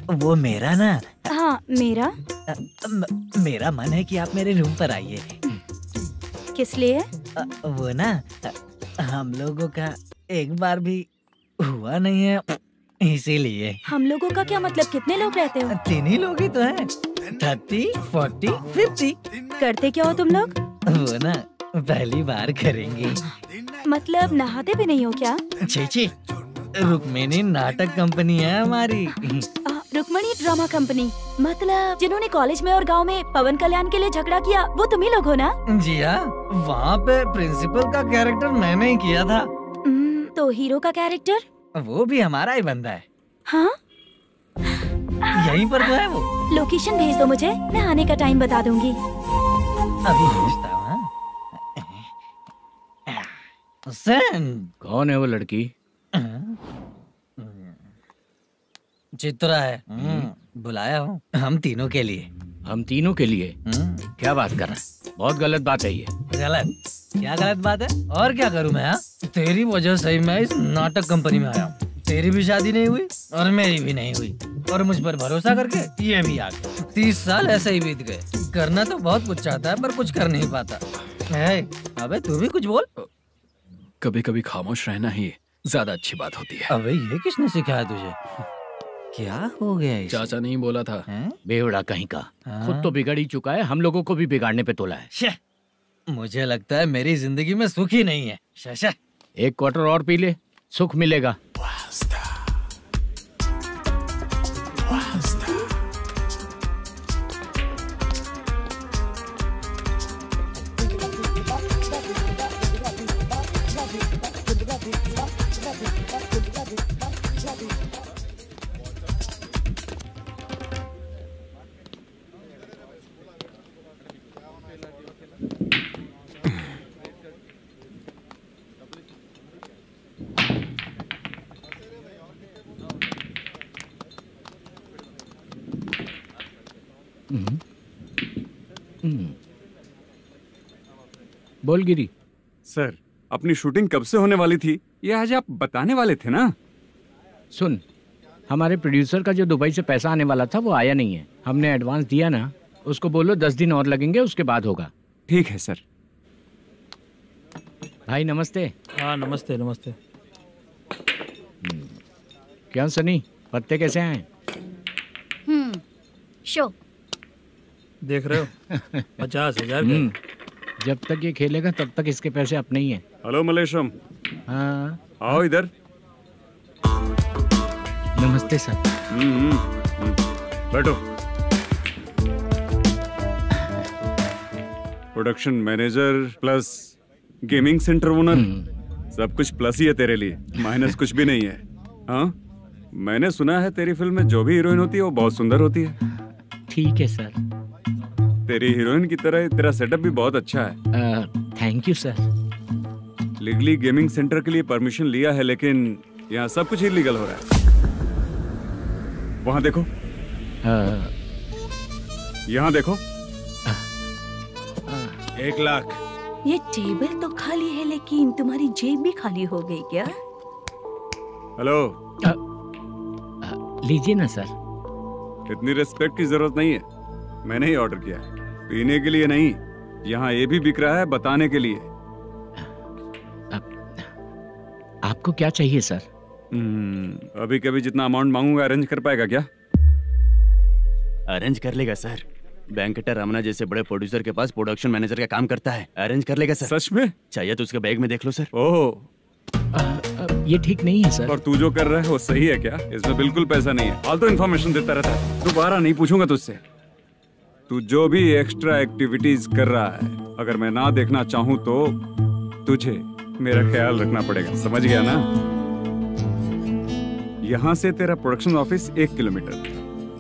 वो मेरा ना। हाँ मेरा। मेरा मन है कि आप मेरे रूम पर आइए। किस लिए? वो ना हम लोगों का एक बार भी हुआ नहीं है, इसीलिए। हम लोगों का क्या मतलब? कितने लोग रहते हो? 3 ही लोग ही तो हैं। 30, 40, 50। करते क्या हो तुम लोग? वो ना पहली बार करेंगे। मतलब नहाते भी नहीं हो क्या? छी, रुक्मिणी नाटक कंपनी है हमारी। Rukmini drama company? मतलब जिन्होंने कॉलेज में और गांव में पवन कल्याण के लिए झगड़ा किया, वो तुम ही लोग हो ना? जी हाँ, वहाँ पे प्रिंसिपल का कैरेक्टर मैंने ही किया था। तो हीरो का कैरेक्टर? वो भी हमारा ही बंदा है। हाँ? यहीं पर तो है वो। लोकेशन भेज दो मुझे, मैं आने का टाइम बता दूंगी। अभी भेजता हूँ। कौन है वो लड़की? चित्रा है। बुलाया हूँ हम तीनों के लिए। हम तीनों के लिए? क्या बात कर रहा है? बहुत गलत बात है ये। गलत? क्या गलत बात है? और क्या करूँ मैं? तेरी वजह से मैं इस नाटक कंपनी में आया हूँ। तेरी भी शादी नहीं हुई और मेरी भी नहीं हुई, और मुझ पर भरोसा करके ये भी आ गया। 30 साल ऐसे ही बीत गए। करना तो बहुत कुछ चाहता है पर कुछ कर नहीं पाता। अबे तू भी कुछ बोल। कभी कभी खामोश रहना ही ज्यादा अच्छी बात होती है। अबे ये किसने सिखाया तुझे? क्या हो गया इसे? चाचा नहीं बोला था। बेवड़ा कहीं का। खुद तो बिगड़ ही चुका है, हम लोगों को भी बिगाड़ने पे तोला है। मुझे लगता है मेरी जिंदगी में सुख ही नहीं है। एक क्वार्टर और पी ले, सुख मिलेगा। बोल गिरी। सर, अपनी शूटिंग कब से होने वाली थी, ये आज आप बताने वाले थे ना? सुन, हमारे प्रोड्यूसर का जो दुबई से पैसा आने वाला था वो आया नहीं है। हमने एडवांस दिया ना, उसको बोलो 10 दिन और लगेंगे, उसके बाद होगा। ठीक है सर। भाई नमस्ते। हाँ नमस्ते नमस्ते। क्या सनी, पत्ते कैसे आए? शो देख रहे हो 50,000 का। जब तक ये खेलेगा तब तक इसके पैसे अपने ही हैं। हेलो मलेशम। हाँ आओ इधर। नमस्ते सर। बैठो। Production manager plus gaming centre owner, सब कुछ प्लस ही है तेरे लिए, माइनस कुछ भी नहीं है। हाँ, मैंने सुना है तेरी फिल्म में जो भी हीरोइन होती है वो बहुत सुंदर होती है। ठीक है सर। तेरी हीरोइन की तरह तेरा सेटअप भी बहुत अच्छा है। Thank you sir. Legally gaming centre के लिए परमिशन लिया है, लेकिन यहाँ सब कुछ इलीगल हो रहा है। वहाँ देखो, यहाँ देखो। 1 लाख। ये टेबल तो खाली है लेकिन तुम्हारी जेब भी खाली हो गई क्या? हेलो। लीजिए ना सर। इतनी रिस्पेक्ट की जरूरत नहीं है, मैंने ही ऑर्डर किया है। पीने के लिए नहीं, यहाँ ये भी बिक रहा है बताने के लिए। आपको क्या चाहिए सर? अभी कभी जितना अमाउंट मांगूंगा अरेंज कर पाएगा क्या? अरेंज कर लेगा सर। वेंकटर रमना जैसे बड़े प्रोड्यूसर के पास प्रोडक्शन मैनेजर का काम करता है, अरेंज कर लेगा सर। सच में? चाहिए तो उसके बैग में देख लो सर। ओह, ये ठीक नहीं है सर। और तू जो कर रहा है वो सही है क्या? इसमें बिल्कुल पैसा नहीं है, फालतू इन्फॉर्मेशन देता रहता है। दोबारा नहीं पूछूंगा तुझसे। तू जो भी एक्स्ट्रा एक्टिविटीज कर रहा है, अगर मैं ना देखना चाहूँ तो तुझे मेरा ख्याल रखना पड़ेगा, समझ गया ना? यहाँ से तेरा production office 1 kilometre,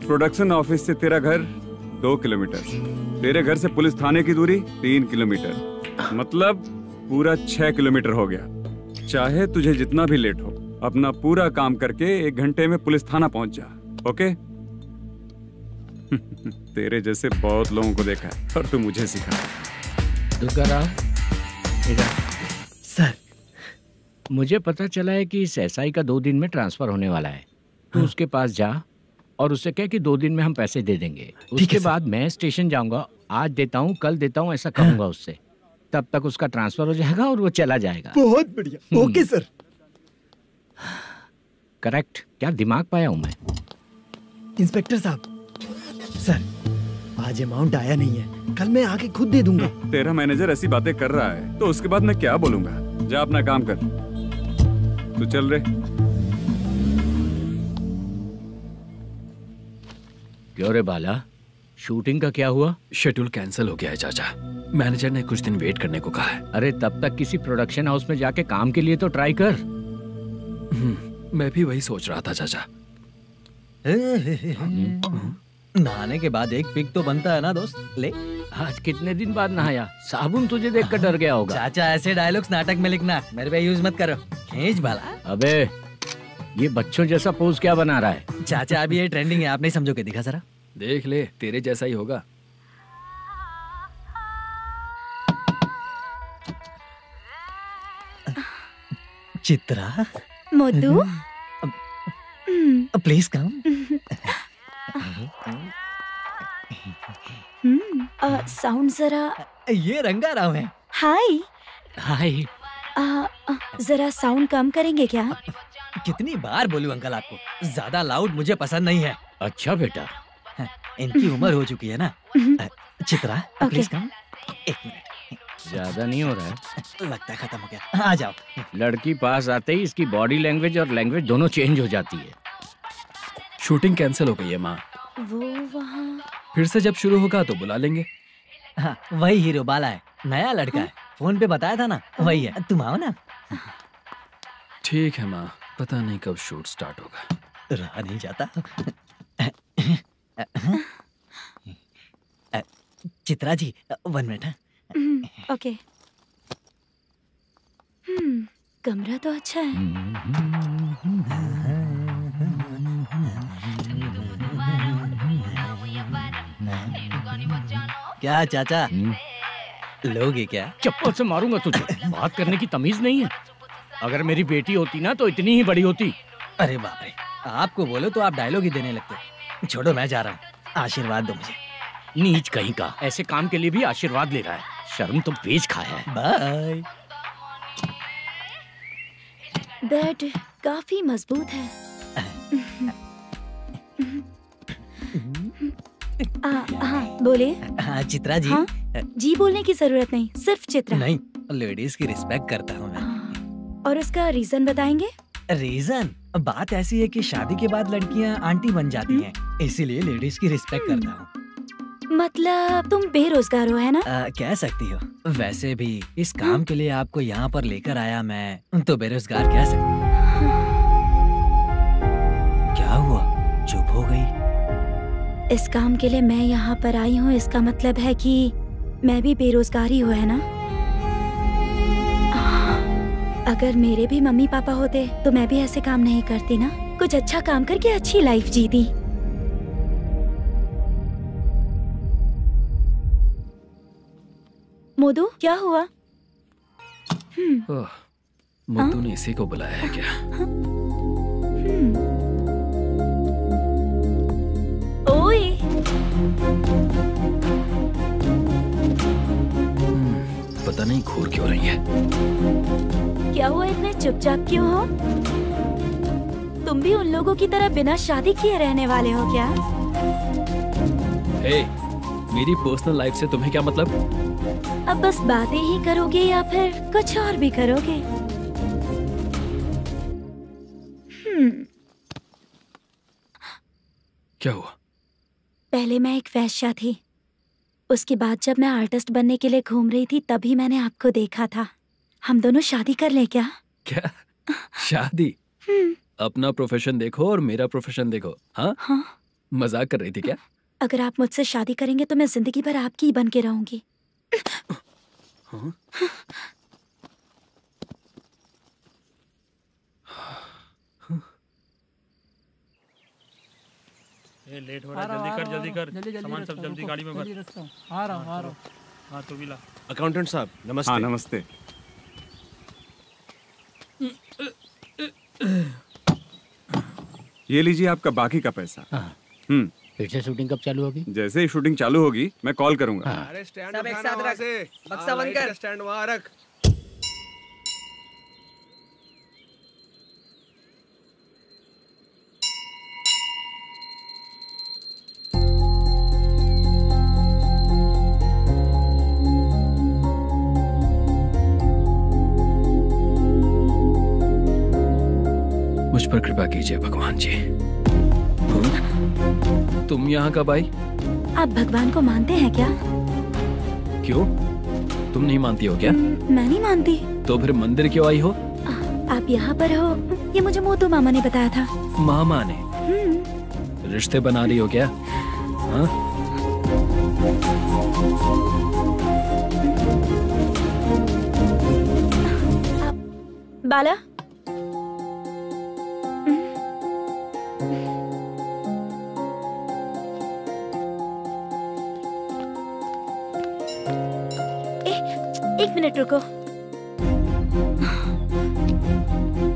production office से तेरा घर 2 किलोमीटर, तेरे घर से पुलिस थाने की दूरी 3 किलोमीटर, मतलब पूरा 6 किलोमीटर हो गया। चाहे तुझे जितना भी लेट हो, अपना पूरा काम करके 1 घंटे में पुलिस थाना पहुंच जा, ओके? तेरे जैसे बहुत लोगों को देखा है और तू मुझे सिखा। सर, मुझे पता चला है कि इस एसआई का 2 दिन में ट्रांसफर होने वाला है। तो उसके पास जा, और उससे कह कि 2 दिन में हम पैसे दे देंगे। उसके बाद मैं स्टेशन जाऊंगा, आज देता हूँ कल देता हूँ ऐसा कहूंगा उससे। तब तक उसका ट्रांसफर हो जाएगा और वो चला जाएगा। बहुत बढ़िया। Okay sir. करेक्ट। क्या दिमाग पाया हूँ मैं। इंस्पेक्टर साहब, सर आज अमाउंट आया नहीं है, कल मैं आके खुद दे दूंगा। तेरा मैनेजर ऐसी बातें कर रहा है तो उसके बाद मैं क्या बोलूंगा। जा अपना काम कर। तू चल रे। क्यों रे बाला, शूटिंग का क्या हुआ? शेड्यूल कैंसिल हो गया है चाचा। मैनेजर ने कुछ दिन वेट करने को कहा है। अरे तब तक किसी प्रोडक्शन हाउस में जाके काम के लिए तो ट्राई कर। मैं भी वही सोच रहा था चाचा। नहाने के बाद एक पिक तो बनता है ना दोस्त। ले। आज कितने दिन बाद नहाया? साबुन तुझे देखकर डर गया होगा। चाचा ऐसे डायलॉग्स नाटक में लिखना, मेरे पे यूज मत करो। खींच बाला। अबे ये बच्चों जैसा पोज क्या बना रहा है? चाचा अभी ये ट्रेंडिंग है, आप नहीं समझोगे। दिखा जरा। देख ले, तेरे जैसा ही होगा। Chitra. Modu. Please come. Sound जरा। ये रंगा राव है। हाय। हाय। जरा साउंड कम करेंगे क्या? कितनी बार बोलूं अंकल आपको, ज्यादा लाउड मुझे पसंद नहीं है। अच्छा बेटा। इनकी उम्र हो चुकी है ना। Chitra please come. 1 मिनट। ज्यादा नहीं हो रहा है? लगता है खत्म हो गया। आ जाओ। लड़की पास आते ही इसकी बॉडी लैंग्वेज और लैंग्वेज दोनों चेंज हो जाती है। शूटिंग कैंसिल हो गई है माँ। वो वहाँ। फिर से जब शुरू होगा तो बुला लेंगे। हाँ, वही हीरो बाला है, नया लड़का है। फोन पे बताया था ना, वही है। तुम आओ ना। ठीक है माँ, पता नहीं कब शूट स्टार्ट होगा। रहा नहीं जाता। चित्रा जी 1 मिनट। ओके। कमरा तो अच्छा है। क्या चाचा, लोगे क्या? चप्पल से मारूंगा तुझे। बात करने की तमीज नहीं है। अगर मेरी बेटी होती ना तो इतनी ही बड़ी होती। अरे बाप रे, आपको बोलो तो आप डायलॉग ही देने लगते। छोड़ो, मैं जा रहा हूँ। आशीर्वाद दो मुझे। नीच कहीं का, ऐसे काम के लिए भी आशीर्वाद ले रहा है। शर्म तो बेच खाया है। बाय। बेड काफी मजबूत है। हाँ बोलिए। हाँ चित्रा जी। हाँ? जी बोलने की जरूरत नहीं, सिर्फ चित्रा। नहीं, लेडीज की रिस्पेक्ट करता हूँ मैं। और उसका रीजन बताएंगे? रीजन बात ऐसी है कि शादी के बाद लड़कियाँ आंटी बन जाती हैं, इसीलिए लेडीज की रिस्पेक्ट करता हूँ। मतलब तुम बेरोजगार हो, है ना? कह सकती हो। वैसे भी इस काम के लिए आपको यहाँ पर लेकर आया मैं, तो बेरोजगार कह सकती हूँ। क्या हुआ, चुप हो गई? इस काम के लिए मैं यहाँ पर आई हूँ, इसका मतलब है कि मैं भी बेरोजगार ही हूँ, है ना? अगर मेरे भी मम्मी पापा होते तो मैं भी ऐसे काम नहीं करती ना। कुछ अच्छा काम करके अच्छी लाइफ जीती। मोदू क्या हुआ? मुद्दू ने इसी को बुलाया है क्या? ओए। पता नहीं घूर क्यों रही है। क्या हुआ, इतने चुपचाप क्यों हो? तुम भी उन लोगों की तरह बिना शादी किए रहने वाले हो क्या? हे, मेरी पर्सनल लाइफ से तुम्हें क्या मतलब? अब बस बातें ही करोगे या फिर कुछ और भी करोगे? क्या हुआ? पहले मैं एक वेश्या थी, उसके बाद जब मैं आर्टिस्ट बनने के लिए घूम रही थी तभी मैंने आपको देखा था। हम दोनों शादी कर ले क्या? क्या शादी? अपना प्रोफेशन देखो और मेरा प्रोफेशन देखो। हाँ? हाँ? मजाक कर रही थी क्या? अगर आप मुझसे शादी करेंगे तो मैं जिंदगी भर आपकी ही बन के रहूंगी। हाँ? ये लेट हो रहा है, जल्दी कर। सामान सब जल्दी गाड़ी में भर। आ रहा हूँ। हाँ तू भी ला। अकाउंटेंट साहब नमस्ते। हाँ नमस्ते। ये लीजिए आपका बाकी का पैसा। फिर से शूटिंग कब चालू होगी? जैसे ही शूटिंग चालू होगी मैं कॉल करूंगा। अरे स्टैंड सब एक साथ रख, बक्सा बंद कर, स्टैंड वहां रख। मुझ पर कृपा कीजिए भगवान जी। तुम यहाँ कब आई? आप भगवान को मानते हैं क्या? क्यों, तुम नहीं मानती हो क्या? मैं नहीं मानती। तो फिर मंदिर क्यों आई हो? आप यहाँ पर हो ये मुझे मोटू मामा ने बताया था। मामा ने? रिश्ते बना रही हो क्या? हाँ? बाला, एक मिनट रुको।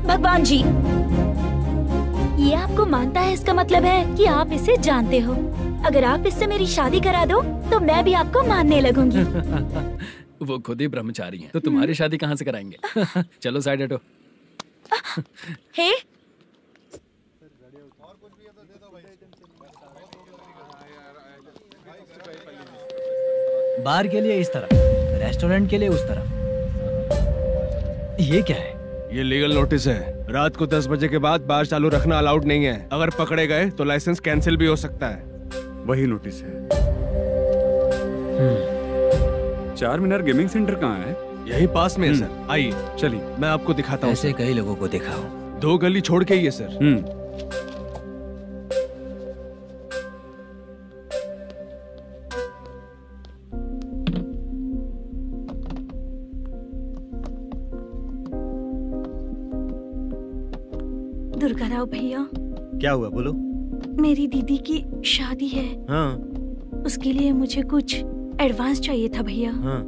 भगवान जी, ये आपको मानता है, इसका मतलब है कि आप इसे जानते हो। अगर आप इससे मेरी शादी करा दो तो मैं भी आपको मानने लगूंगी। वो खुद ही ब्रह्मचारी हैं, तो तुम्हारी शादी कहाँ से कराएंगे? चलो साइड हटो। हे, बार के लिए इस तरफ, रेस्टोरेंट के लिए उस तरफ। ये क्या है? ये लीगल नोटिस है। रात को 10 बजे के बाद बार चालू रखना अलाउड नहीं है। अगर पकड़े गए तो लाइसेंस कैंसिल भी हो सकता है। वही नोटिस है। चार मीनार गेमिंग सेंटर कहाँ है? यही पास में है सर, आइए चलिए मैं आपको दिखाता हूँ। ऐसे कई लोगों को देखा हो। 2 गली छोड़ के ही है सर। दुर्गा राव भैया, क्या हुआ बोलो। मेरी दीदी की शादी है। हाँ। उसके लिए मुझे कुछ एडवांस चाहिए था भैया। हाँ।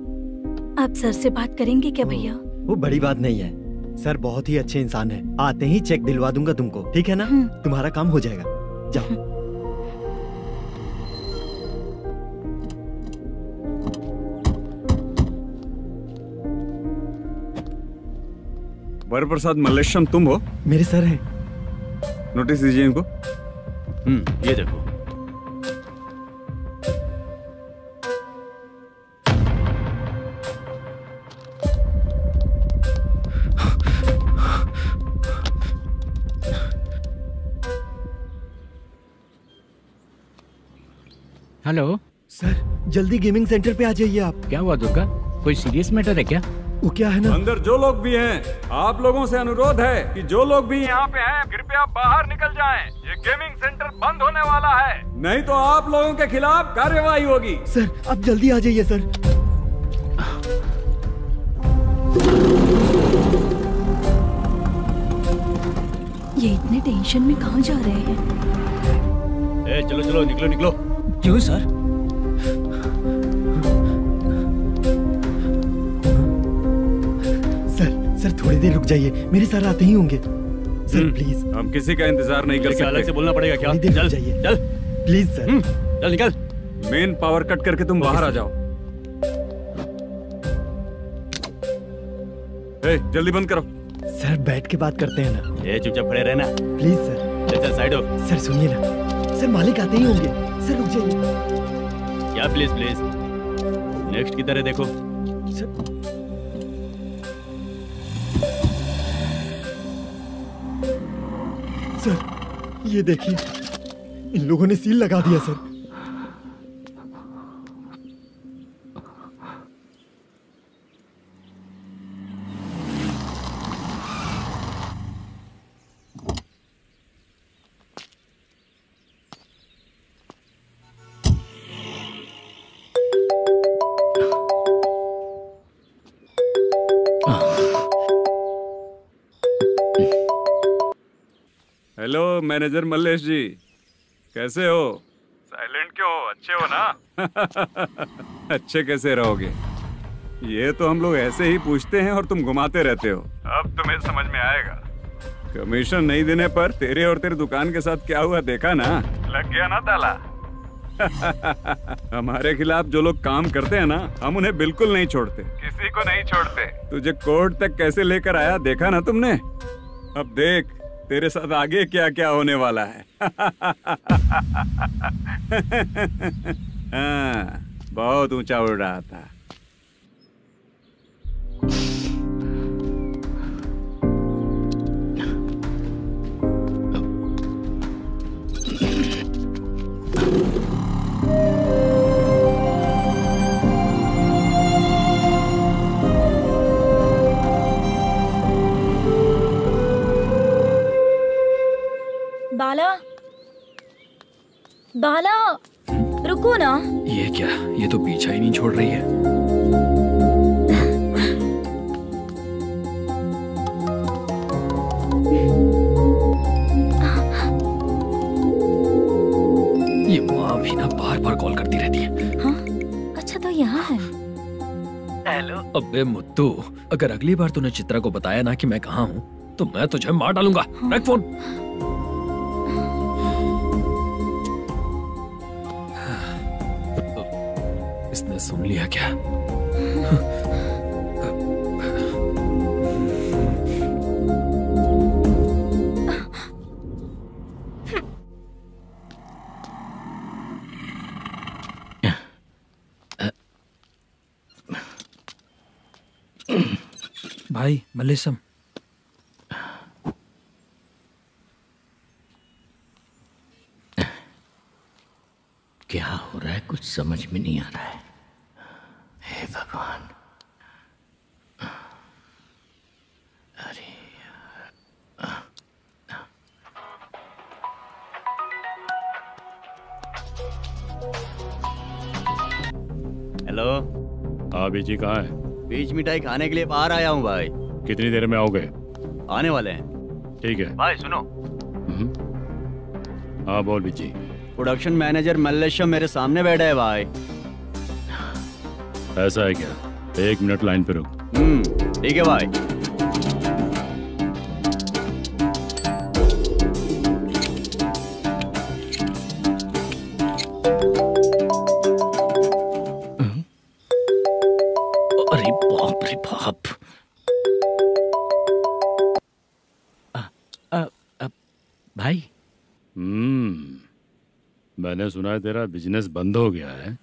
आप सर से बात करेंगे क्या भैया? वो बड़ी बात नहीं है, सर बहुत ही अच्छे इंसान है। आते ही चेक दिलवा दूंगा तुमको, ठीक है ना? तुम्हारा काम हो जाएगा, जाओ। वरप्रसाद मल्लेश्वरम तुम हो? मेरे सर हैं। नोटिस दीजिए इनको। ये देखो। हेलो सर, जल्दी गेमिंग सेंटर पे आ जाइए आप। क्या हुआ दुर्गा, कोई सीरियस मैटर है क्या? वो क्या है ना, अंदर जो लोग भी हैं, आप लोगों से अनुरोध है कि जो लोग भी यहाँ पे हैं, कृपया बाहर निकल जाएं। ये गेमिंग सेंटर बंद होने वाला है, नहीं तो आप लोगों के खिलाफ कार्यवाही होगी। सर आप जल्दी आ जाइए सर। ये इतने टेंशन में कहाँ जा रहे हैं? चलो चलो निकलो निकलो। क्यों सर? सर थोड़ी देर रुक जाइए, मेरे सर आते ही होंगे। Sir please. हम किसी का इंतजार नहीं कर सकते। अलग से बोलना पड़ेगा क्या? चल जाइए, चल प्लीज सर। चल निकल। मेन पावर कट करके तुम बाहर आ जाओ। जल्दी बंद करो। सर बैठ के बात करते हैं ना। चुपचाप खड़े रहना प्लीज सर। चल साइड हो। सर सुनिए ना, सर मालिक आते ही होंगे। सर रुक जाइए। क्या प्लीज प्लीज, नेक्स्ट की तरह देखो। सर ये देखिए, इन लोगों ने सील लगा दिया सर। हेलो मैनेजर मल्लेश जी, कैसे हो? साइलेंट क्यों हो? अच्छे हो ना? अच्छे कैसे रहोगे? ये तो हम लोग ऐसे ही पूछते हैं और तुम घुमाते रहते हो। अब तुम्हें समझ में आएगा। कमीशन नहीं देने पर तेरे और तेरी दुकान के साथ क्या हुआ देखा ना? लग गया ना ताला। हमारे खिलाफ जो लोग काम करते हैं ना, हम उन्हें बिल्कुल नहीं छोड़ते, किसी को नहीं छोड़ते। तुझे कोर्ट तक कैसे लेकर आया देखा ना तुमने? अब देख तेरे साथ आगे क्या क्या होने वाला है। हाँ, बहुत ऊंचा उड़ रहा था। बाला, बाला, रुको ना। ये क्या, ये तो पीछा ही नहीं छोड़ रही है। ये माँ भी ना बार बार कॉल करती रहती है। हाँ? अच्छा तो यहाँ है। हेलो। अबे मुत्तू, अगर अगली बार तूने चित्रा को बताया ना कि मैं कहाँ हूँ तो मैं तुझे मार डालूंगा। रख फोन। इसने सुन लिया क्या? भाई मल्लेशम, क्या हो रहा है कुछ समझ में नहीं आ रहा है। हे भगवान, अरे हेलो। हाँ बीजी कहाँ है? बीच मिठाई खाने के लिए बाहर आया हूँ भाई। कितनी देर में आओगे? आने वाले हैं। ठीक है भाई सुनो। हाँ बोल बीजी। प्रोडक्शन मैनेजर मल्लेशम मेरे सामने बैठा है भाई। ऐसा है क्या? 1 मिनट लाइन पे रुक। ठीक है भाई। अरे बाप रे बाप। भाई। मैंने सुना है तेरा बिजनेस बंद हो गया है।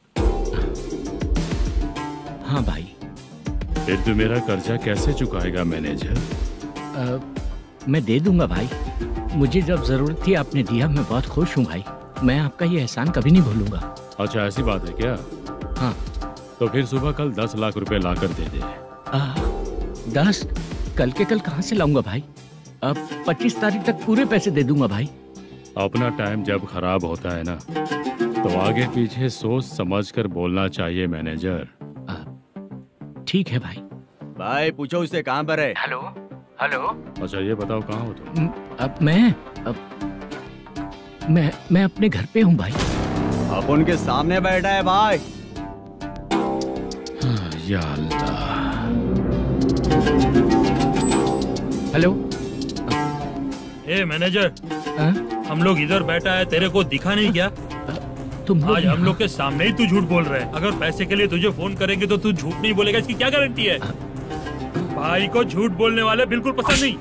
हाँ भाई। फिर तू मेरा कर्जा कैसे चुकाएगा मैनेजर? मैं दे दूंगा भाई, मुझे जब जरूरत थी आपने दिया, मैं बहुत खुश हूँ भाई। मैं आपका ये एहसान कभी नहीं भूलूंगा। अच्छा ऐसी बात है क्या? हाँ। तो फिर सुबह कल 10 लाख रुपए लाकर दे दे। 10? कल के कल कहाँ से लाऊंगा भाई? अब 25 तारीख तक पूरे पैसे दे दूंगा भाई। अपना टाइम जब खराब होता है ना तो आगे पीछे सोच समझ कर बोलना चाहिए मैनेजर। ठीक है भाई। भाई पूछो उससे कहाँ पर है। Hello hello. अच्छा ये बताओ कहाँ हो तुम? अब मैं अपने घर पे हूँ भाई। अब उनके सामने बैठा है भाई। या अल्लाह। हेलो। ए मैनेजर, हम लोग इधर बैठा है, तेरे को दिखा नहीं क्या? तुम आज हम लोग के सामने ही तू झूठ बोल रहा है। अगर पैसे के लिए तुझे फोन करेंगे तो तू झूठ नहीं बोलेगा, इसकी क्या गारंटी है? भाई को झूठ बोलने वाले बिल्कुल पसंद नहीं।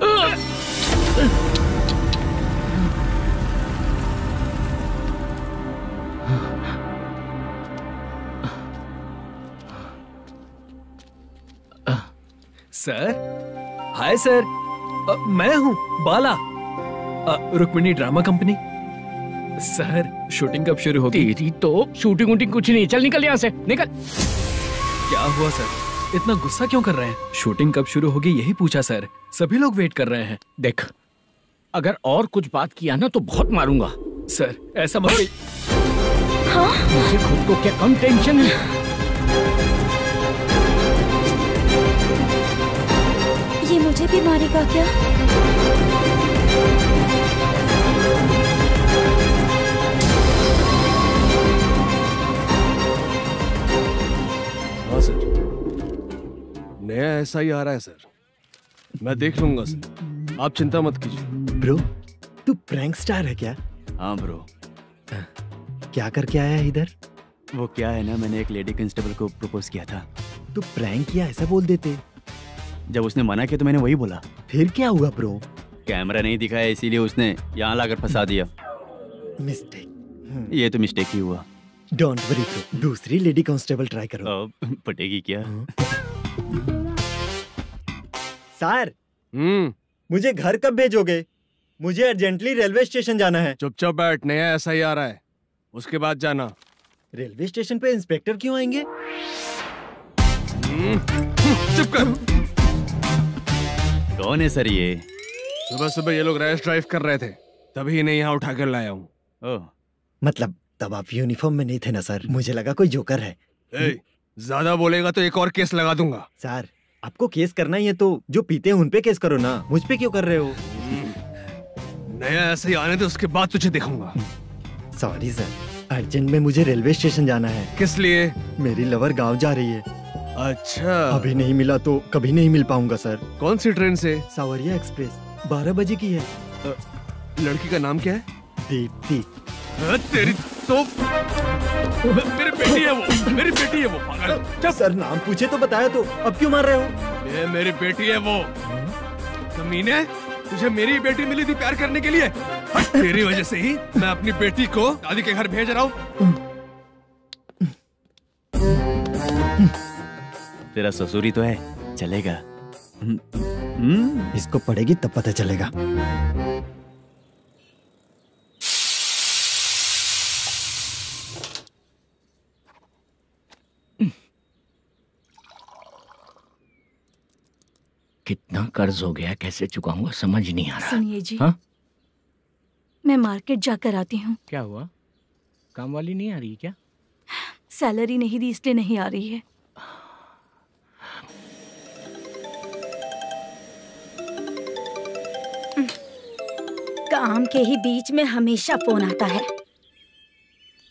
सर, हाय सर, मैं हूँ Bala, Rukmini drama company. Sir shooting कब शुरू होगी? तेरी तो शूटिंग वूटिंग कुछ नहीं, चल निकल यहाँ से, निकल। क्या हुआ सर, इतना गुस्सा क्यों कर रहे हैं? शूटिंग कब शुरू होगी यही पूछा सर, सभी लोग वेट कर रहे हैं। देख, अगर और कुछ बात किया ना तो बहुत मारूंगा। सर ऐसा मत कहिए। मुझे खुद को क्या कम टेंशन है? ये मुझे भी मारेगा क्या? हाँ सर, नया ऐसा ही आ रहा है सर, मैं देख लूंगा सर, आप चिंता मत कीजिए। ब्रो, तू प्रैंक स्टार है क्या? हाँ ब्रो, क्या करके आया है इधर? वो क्या है ना, मैंने एक लेडी कांस्टेबल को प्रपोज किया था। तू प्रैंक किया ऐसा बोल देते। जब उसने मना किया तो मैंने वही बोला। फिर क्या हुआ ब्रो? कैमरा नहीं दिखाया इसीलिए उसने यहाँ लाकर फंसा दिया। मिस्टेक। ये तो मिस्टेक ही हुआ। डोंट वरी ब्रो, दूसरी लेडी कांस्टेबल ट्राई करो। पटेगी क्या? सर, मुझे घर कब भेजोगे? मुझे अर्जेंटली रेलवे स्टेशन जाना है। चुपचाप बैठ, नया SI आ रहा है, उसके बाद जाना। रेलवे स्टेशन पे इंस्पेक्टर क्यों आएंगे? चुप कर। कौन है सर ये? सुबह सुबह ये लोग रैश ड्राइव कर रहे थे, तभी इन्हें यहाँ उठा कर लाया हूँ। मतलब तब आप यूनिफॉर्म में नहीं थे ना सर, मुझे लगा कोई जोकर है। ज्यादा बोलेगा तो एक और केस लगा दूंगा। सर, आपको केस करना ही है तो जो पीते हैं उन पे केस करो ना, मुझ पे क्यों कर रहे हो? नया ऐसे ही आने दो, उसके बाद तुझे देखूंगा। सॉरी सर, अर्जेंट में मुझे रेलवे स्टेशन जाना है। किस लिए? मेरी लवर गांव जा रही है। अच्छा, अभी नहीं मिला तो कभी नहीं मिल पाऊंगा सर। कौन सी ट्रेन से? सावरिया एक्सप्रेस, 12 बजे की है। लड़की का नाम क्या है? दीप्ति। तेरी तो मेरी बेटी है वो, मेरी बेटी है वो, पागल। सर नाम पूछे तो बताया तो अब क्यों मार रहे हो? ये मेरी बेटी है वो। कमीने, तुझे मेरी बेटी मिली थी प्यार करने के लिए। तेरी वजह से ही मैं अपनी बेटी को दादी के घर भेज रहा हूँ। तेरा ससुरी तो है, चलेगा। इसको पढ़ेगी तब पता चलेगा। कितना कर्ज हो गया, कैसे चुकाऊंगा समझ नहीं आ रहा। सुनिए जी, हाँ? मैं मार्केट जाकर आती हूँ। क्या हुआ? काम वाली नहीं आ रही क्या? सैलरी नहीं दी इसलिए नहीं आ रही है। काम के ही बीच में हमेशा फोन आता है।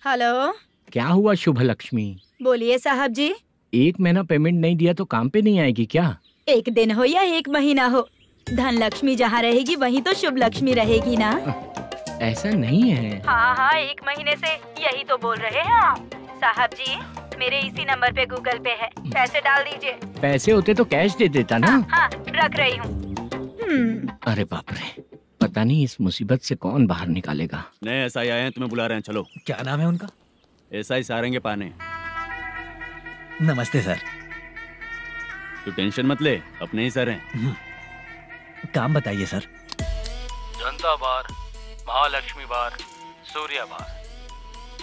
हेलो, क्या हुआ शुभ लक्ष्मी? बोलिए साहब जी। 1 महीना पेमेंट नहीं दिया तो काम पे नहीं आएगी क्या? 1 दिन हो या 1 महीना हो, धन लक्ष्मी जहाँ रहेगी वहीं तो शुभ लक्ष्मी रहेगी ना। ऐसा नहीं है। हाँ, 1 महीने से यही तो बोल रहे हैं आप। साहब जी, मेरे इसी नंबर पे गूगल पे है, पैसे डाल दीजिए। पैसे होते तो कैश दे देता ना। हाँ, रख रही हूँ। अरे बाप रे, पता नहीं इस मुसीबत से कौन बाहर निकालेगा। नए SI आए हैं, तुम्हें बुला रहे हैं, चलो। क्या नाम है उनका? SI सारंगे पाने। नमस्ते सर। तू टेंशन मत ले, अपने ही सर हैं। काम बताइए सर। जनता बार, महालक्ष्मी बार, सूर्या बार,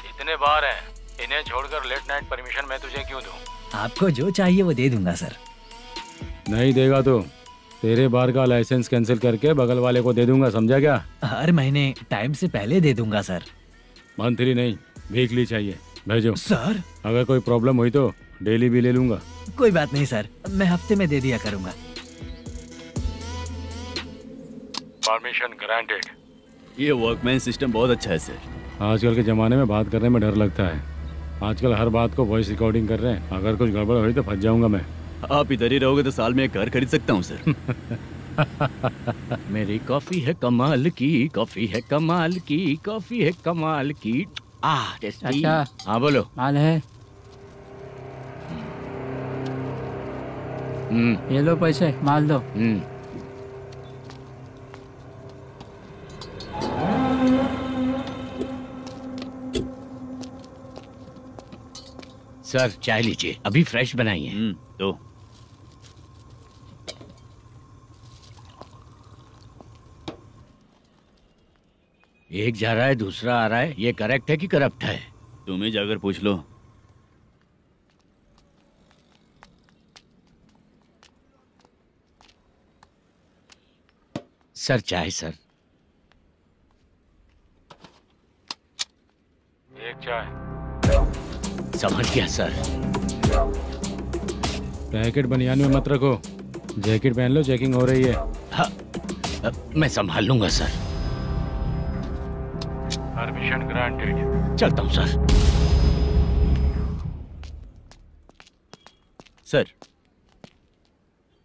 इतने बार हैं। इन्हें छोड़कर लेट नाइट परमिशन मैं तुझे क्यों दूं? आपको जो चाहिए वो दे दूंगा सर। नहीं देगा तो तेरे बार का लाइसेंस कैंसिल करके बगल वाले को दे दूंगा, समझा क्या? हर महीने टाइम से पहले दे दूंगा सर। मंथली नहीं, वीकली चाहिए, भेजो। सर, अगर कोई प्रॉब्लम हुई तो डेली भी ले लूंगा। कोई बात नहीं सर, मैं हफ्ते में दे दिया करूंगा। Permission granted. ये वर्कमैन सिस्टम बहुत अच्छा है सर। आजकल के ज़माने में बात करने में डर लगता है। आजकल हर बात को वॉइस रिकॉर्डिंग कर रहे हैं। अगर कुछ गड़बड़ हुई तो फंस जाऊंगा मैं। आप इधर ही रहोगे तो साल में एक घर खरीद सकता हूँ सर। मेरी कॉफी है कमाल की, कॉफी है कमाल की, कॉफी है कमाल की। टेस्टी। अच्छा, हाँ बोलो। माल है? ये लो पैसे, माल दो। सर चाय लीजिए, अभी फ्रेश बनाई है। तो एक जा रहा है दूसरा आ रहा है, ये करेक्ट है कि करप्ट है? तुम ही जाकर पूछ लो। सर चाय सर। एक चाय। समझ गया सर। पैकेट बनियान में मत रखो, जैकेट पहन लो, चेकिंग हो रही है। हाँ, मैं संभाल लूंगा सर। Permission granted. चलता हूँ सर। सर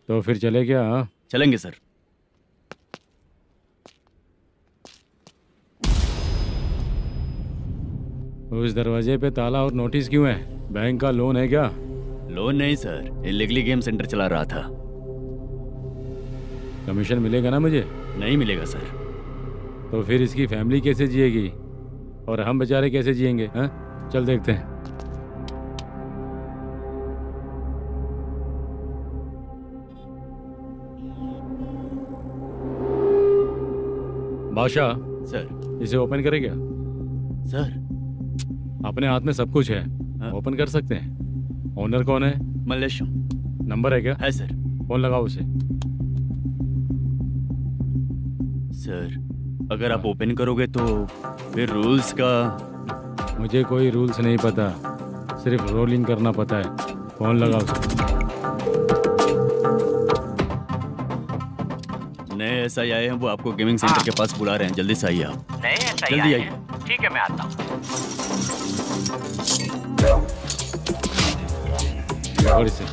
तो फिर चले क्या? हाँ? चलेंगे सर। उस दरवाजे पे ताला और नोटिस क्यों है? बैंक का लोन है क्या? लोन नहीं सर, इलीगली गेम सेंटर चला रहा था। कमीशन मिलेगा ना मुझे? नहीं मिलेगा सर। तो फिर इसकी फैमिली कैसे जिएगी और हम बेचारे कैसे जिएंगे? हाँ, चल देखते हैं। बादशाह सर, इसे ओपन करे क्या? सर, अपने हाथ में सब कुछ है, ओपन कर सकते हैं। ओनर कौन है? मल्लेशम। नंबर है क्या? है सर। फोन लगाओ उसे। सर, अगर आप ओपन करोगे तो फिर रूल्स का। मुझे कोई रूल्स नहीं पता, सिर्फ रोलिंग करना पता है। फोन लगाओ उसे। नए एसआई आए हैं, वो आपको गेमिंग सेंटर के पास बुला रहे हैं। जल्दी से आइए आप। नए एसआई जल्दी आए आइए। हैं? ठीक है, मैं आता हूँ। और इसे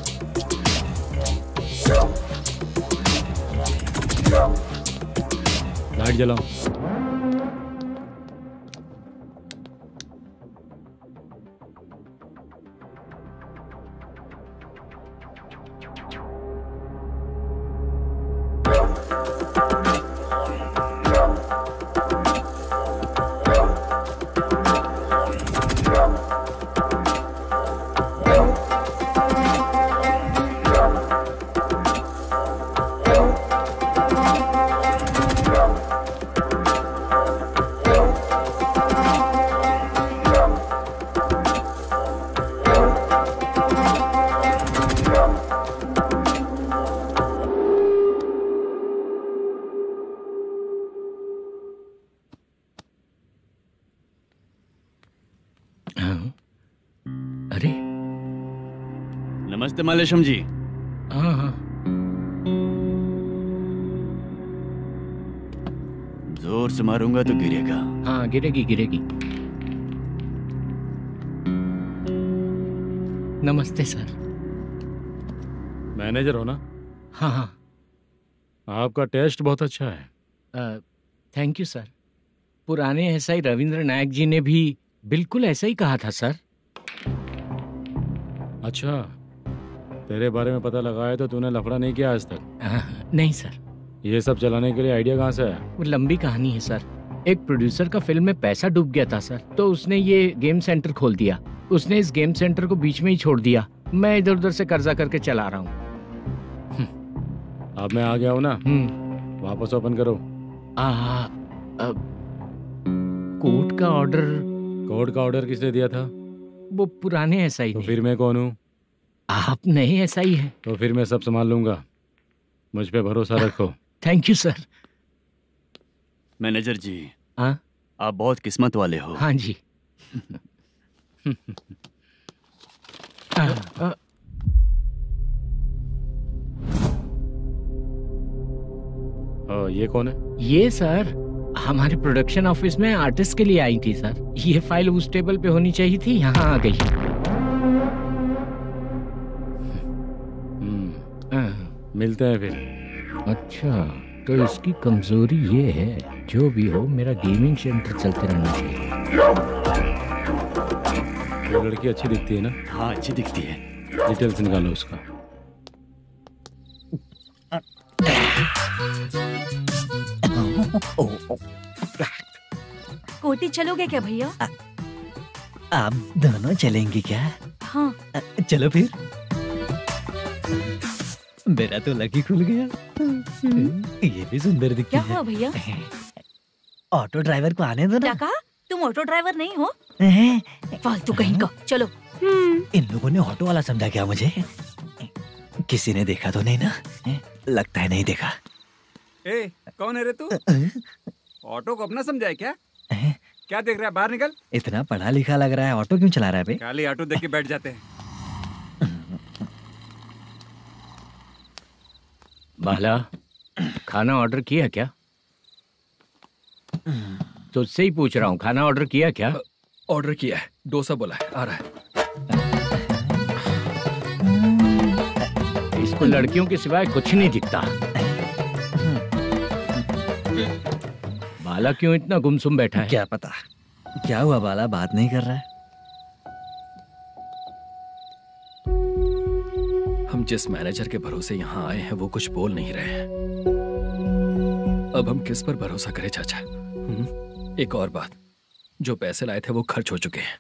लाइट जलाओ। नमस्ते मल्लेशम जी। हाँ हाँ, जोर से मारूंगा तो गिरेगा। हाँ गिरेगी गिरेगी। नमस्ते सर। मैनेजर हो ना? हाँ हाँ। आपका टेस्ट बहुत अच्छा है। Thank you sir. पुराने एसआई रविंद्र नायक जी ने भी बिल्कुल ऐसा ही कहा था सर। अच्छा, तेरे बारे में पता लगा है तो तूने लफड़ा नहीं किया आज तक? नहीं सर। ये सब चलाने के लिए आइडिया कहाँ से है? वो लंबी कहानी है सर। एक प्रोड्यूसर का फिल्म में पैसा डूब गया था सर, तो उसने ये गेम सेंटर खोल दिया। उसने इस गेम सेंटर को बीच में ही छोड़ दिया। मैं इधर उधर से कर्जा करके चला रहा हूँ। अब मैं आ गया हूँ ना, वापस ओपन करो। कोर्ट का ऑर्डर। कोर्ट का ऑर्डर किसने दिया था? वो पुराने एसआई तो फिर मैं कौन हूँ? आप नए एसआई हैं। तो फिर मैं सब संभाल लूंगा, मुझ पे भरोसा रखो। Thank you sir. मैनेजर जी, हाँ, आप बहुत किस्मत वाले हो। हाँ जी। ये कौन है? ये सर हमारे प्रोडक्शन ऑफिस में आर्टिस्ट के लिए आई थी सर। ये फाइल उस टेबल पे होनी चाहिए थी, यहाँ आ गई। मिलते हैं फिर। अच्छा, तो इसकी कमजोरी ये है। जो भी हो, मेरा गेमिंग सेंटर चलते रहना चाहिए। वो लड़की अच्छी दिखती है ना? हाँ, अच्छी दिखती है। डिटेल्स निकालो उसका। कोटी चलोगे क्या भैया? आप दोनों चलेंगे क्या? हाँ। चलो फिर। मेरा तो लकी खुल गया। ये भी सुंदर दिखती क्या है। हुआ भैया? ऑटो ड्राइवर को आने दो ना। क्या कहा? तुम ऑटो ड्राइवर नहीं हो? फालतू कहीं का। चलो। इन लोगों ने ऑटो वाला समझा क्या मुझे? किसी ने देखा तो नहीं ना? लगता है नहीं देखा। ए, कौन है रे तू? ऑटो को अपना समझा है क्या? क्या देख रहा है? बाहर निकल। इतना पढ़ा लिखा लग रहा है, ऑटो क्यों चला रहा है बे? खाली ऑटो देख के बैठ जाते हैं। बाला, खाना ऑर्डर किया क्या? तुझसे ही पूछ रहा हूँ, खाना ऑर्डर किया क्या? ऑर्डर किया है, डोसा बोला है, आ रहा है। इसको लड़कियों के सिवाय कुछ नहीं दिखता। बाला क्यों इतना गुमसुम बैठा है? क्या पता। क्या हुआ बाला, बात नहीं कर रहा है? हम जिस मैनेजर के भरोसे यहाँ आए हैं वो कुछ बोल नहीं रहे हैं। अब हम किस पर भरोसा करें चाचा? एक और बात, जो पैसे लाए थे वो खर्च हो चुके हैं।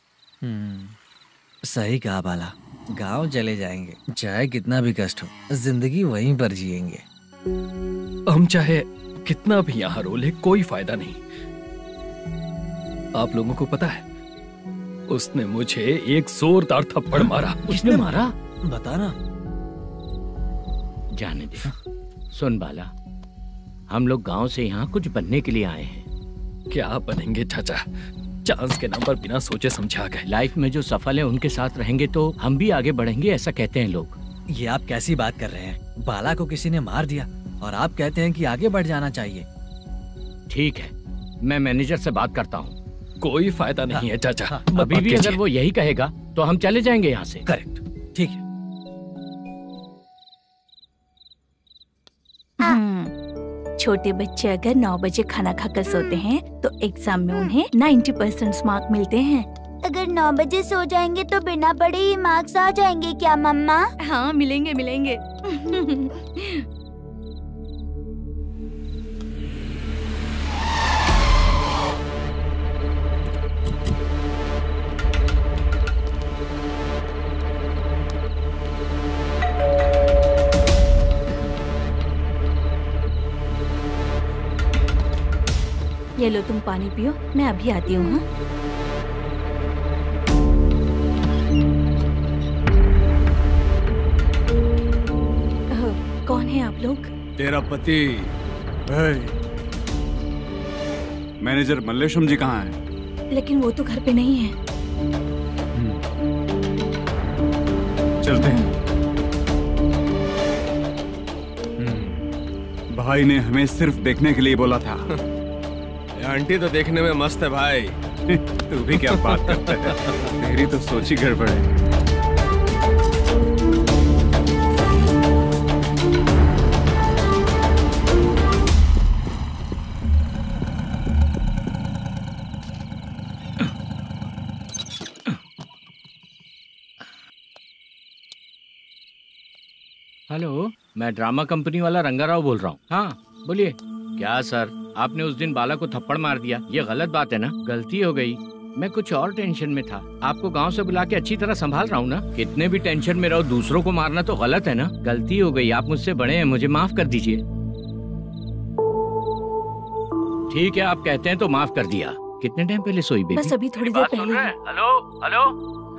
सही कहा बाला, गांव चले जाएंगे, चाहे कितना भी कष्ट हो, जिंदगी वहीं पर जिएंगे। हम चाहे कितना भी यहाँ रो ले, कोई फायदा नहीं। आप लोगों को पता है, उसने मुझे एक जोरदार थप्पड़ मारा। किसने मारा? बताना। जाने दे। सुन बाला, हम लोग गांव से यहाँ कुछ बनने के लिए आए हैं। क्या बनेंगे चाचा? चांस के नाम पर बिना सोचे समझे आ गए। लाइफ में जो सफल है उनके साथ रहेंगे तो हम भी आगे बढ़ेंगे, ऐसा कहते हैं लोग। ये आप कैसी बात कर रहे हैं? बाला को किसी ने मार दिया और आप कहते हैं कि आगे बढ़ जाना चाहिए। ठीक है, मैं मैनेजर से बात करता हूँ। कोई फायदा नहीं है चाचा। अभी भी अगर वो यही कहेगा तो हम चले जाएंगे यहाँ से। करेक्ट, ठीक है। छोटे बच्चे अगर 9 बजे खाना खाकर सोते हैं तो एग्जाम में उन्हें 90% मार्क मिलते हैं। अगर 9 बजे सो जाएंगे तो बिना पढ़े ही मार्क्स आ जाएंगे क्या मम्मा? हाँ, मिलेंगे मिलेंगे। ये लो, तुम पानी पियो, मैं अभी आती हूँ। हाँ, कौन है आप लोग? तेरा पति। मैनेजर मल्लेशम जी कहाँ हैं? लेकिन वो तो घर पे नहीं है। चलते हैं। भाई ने हमें सिर्फ देखने के लिए बोला था। आंटी तो देखने में मस्त है भाई। तू भी क्या बात करता है? तेरी तो सोच ही गड़बड़ है। हेलो, मैं ड्रामा कंपनी वाला रंगाराव बोल रहा हूँ। हाँ बोलिए। क्या सर, आपने उस दिन बाला को थप्पड़ मार दिया, ये गलत बात है ना? गलती हो गई, मैं कुछ और टेंशन में था। आपको गांव से बुला के अच्छी तरह संभाल रहा हूँ ना। कितने भी टेंशन में रहो, दूसरों को मारना तो गलत है ना। गलती हो गई, आप मुझसे बड़े हैं, मुझे माफ कर दीजिए। ठीक है, आप कहते हैं तो माफ कर दिया। कितने टाइम पहले सोई बेबी? बस अभी थोड़ी देर पहले। Hello hello.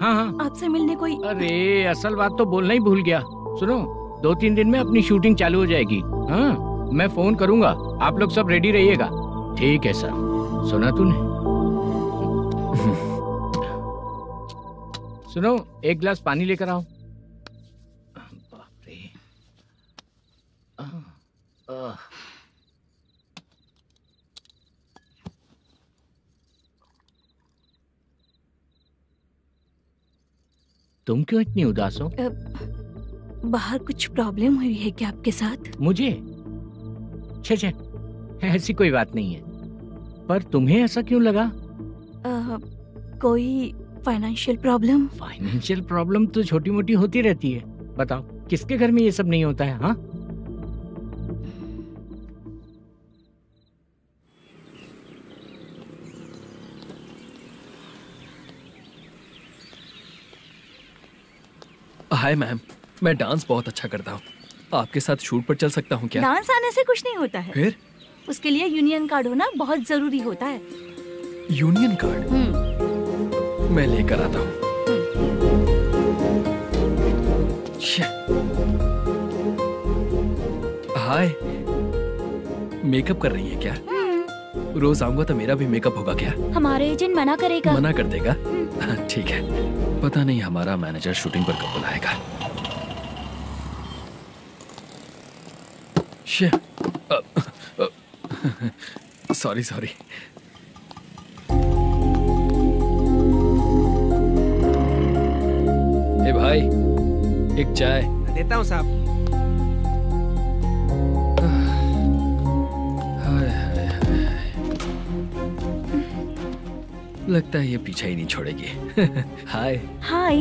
हाँ हाँ, आपसे मिलने कोई। अरे असल बात तो बोलना ही भूल गया। सुनो, 2-3 दिन में अपनी शूटिंग चालू हो जाएगी। हाँ, मैं फोन करूंगा, आप लोग सब रेडी रहिएगा। ठीक है सर। सुना तूने? सुनो, एक गिलास पानी लेकर आओ। बाप रे। तुम क्यों इतनी उदास हो? बाहर कुछ प्रॉब्लम हुई है क्या आपके साथ? मुझे? छे, ऐसी कोई बात नहीं है। पर तुम्हें ऐसा क्यों लगा? कोई फाइनेंशियल प्रॉब्लम? फाइनेंशियल प्रॉब्लम तो छोटी मोटी होती रहती है। बताओ, किसके घर में ये सब नहीं होता है? हाँ, हाय मैम, मैं डांस बहुत अच्छा करता हूँ। आपके साथ शूट पर चल सकता हूँ क्या? डांस आने से कुछ नहीं होता है। फिर? उसके लिए यूनियन कार्ड होना बहुत जरूरी होता है। Union card? मैं लेकर आता हूँ। हाय, मेकअप कर रही है क्या? रोज आऊंगा तो मेरा भी मेकअप होगा क्या? हमारे एजेंट मना करेगा। मना कर देगा? ठीक है, पता नहीं हमारा मैनेजर शूटिंग पर कब बुलाएगा। सॉरी। ए भाई, एक चाय। देता हूँ साहब। लगता है ये पीछा ही नहीं छोड़ेगी। हाय। हाय।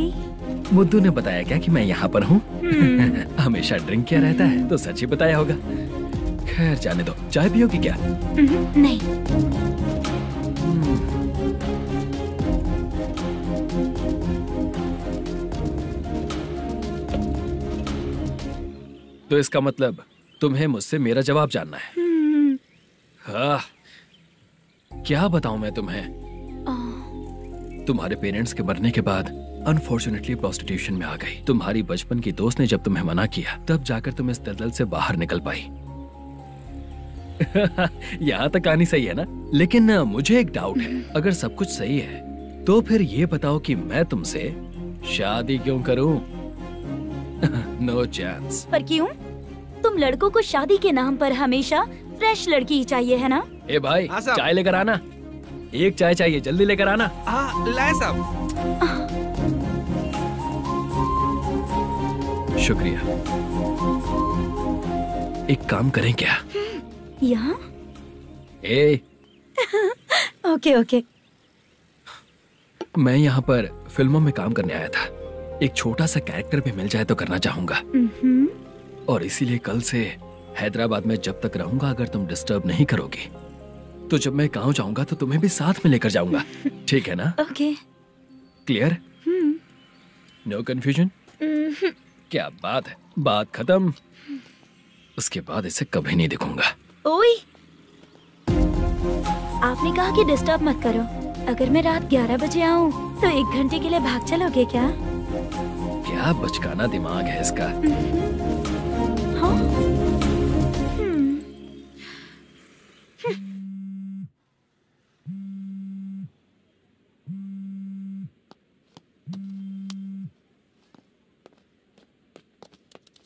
मुद्दू ने बताया क्या कि मैं यहाँ पर हूँ? हमेशा ड्रिंक किया रहता है तो सच ही बताया होगा। खैर जाने दो, चाय पियोगी क्या? नहीं। तो इसका मतलब तुम्हें मुझसे मेरा जवाब जानना है। हाँ, क्या बताऊं मैं तुम्हें? तुम्हारे पेरेंट्स के मरने के बाद अनफॉर्चुनेटली प्रोस्टिट्यूशन में आ गई। तुम्हारी बचपन की दोस्त ने जब तुम्हें मना किया तब जाकर तुम इस दलदल से बाहर निकल पाई। यहाँ तक कहानी सही है ना? लेकिन मुझे एक डाउट है, अगर सब कुछ सही है तो फिर ये बताओ कि मैं तुमसे शादी क्यों करूं? No chance. पर क्यों? तुम लड़कों को शादी के नाम पर हमेशा फ्रेश लड़की ही चाहिए है ना? ए भाई, चाय लेकर आना। एक चाय चाहिए, जल्दी लेकर आना। लाए साहब। शुक्रिया। एक काम करें क्या? यहाँ? ए। Okay okay. मैं यहाँ पर फिल्मों में काम करने आया था। एक छोटा सा कैरेक्टर भी मिल जाए तो करना चाहूंगा। और इसीलिए कल से हैदराबाद में जब तक रहूंगा, अगर तुम डिस्टर्ब नहीं करोगी तो जब मैं गांव जाऊंगा तो तुम्हें भी साथ में लेकर जाऊंगा। ठीक है ना? ओके। क्लियर? No confusion? क्या बात है, बात खत्म। उसके बाद इसे कभी नहीं दिखूंगा। ओए, आपने कहा कि डिस्टर्ब मत करो। अगर मैं रात 11 बजे आऊं तो 1 घंटे के लिए भाग चलोगे क्या? क्या बचकाना दिमाग है इसका। हाँ?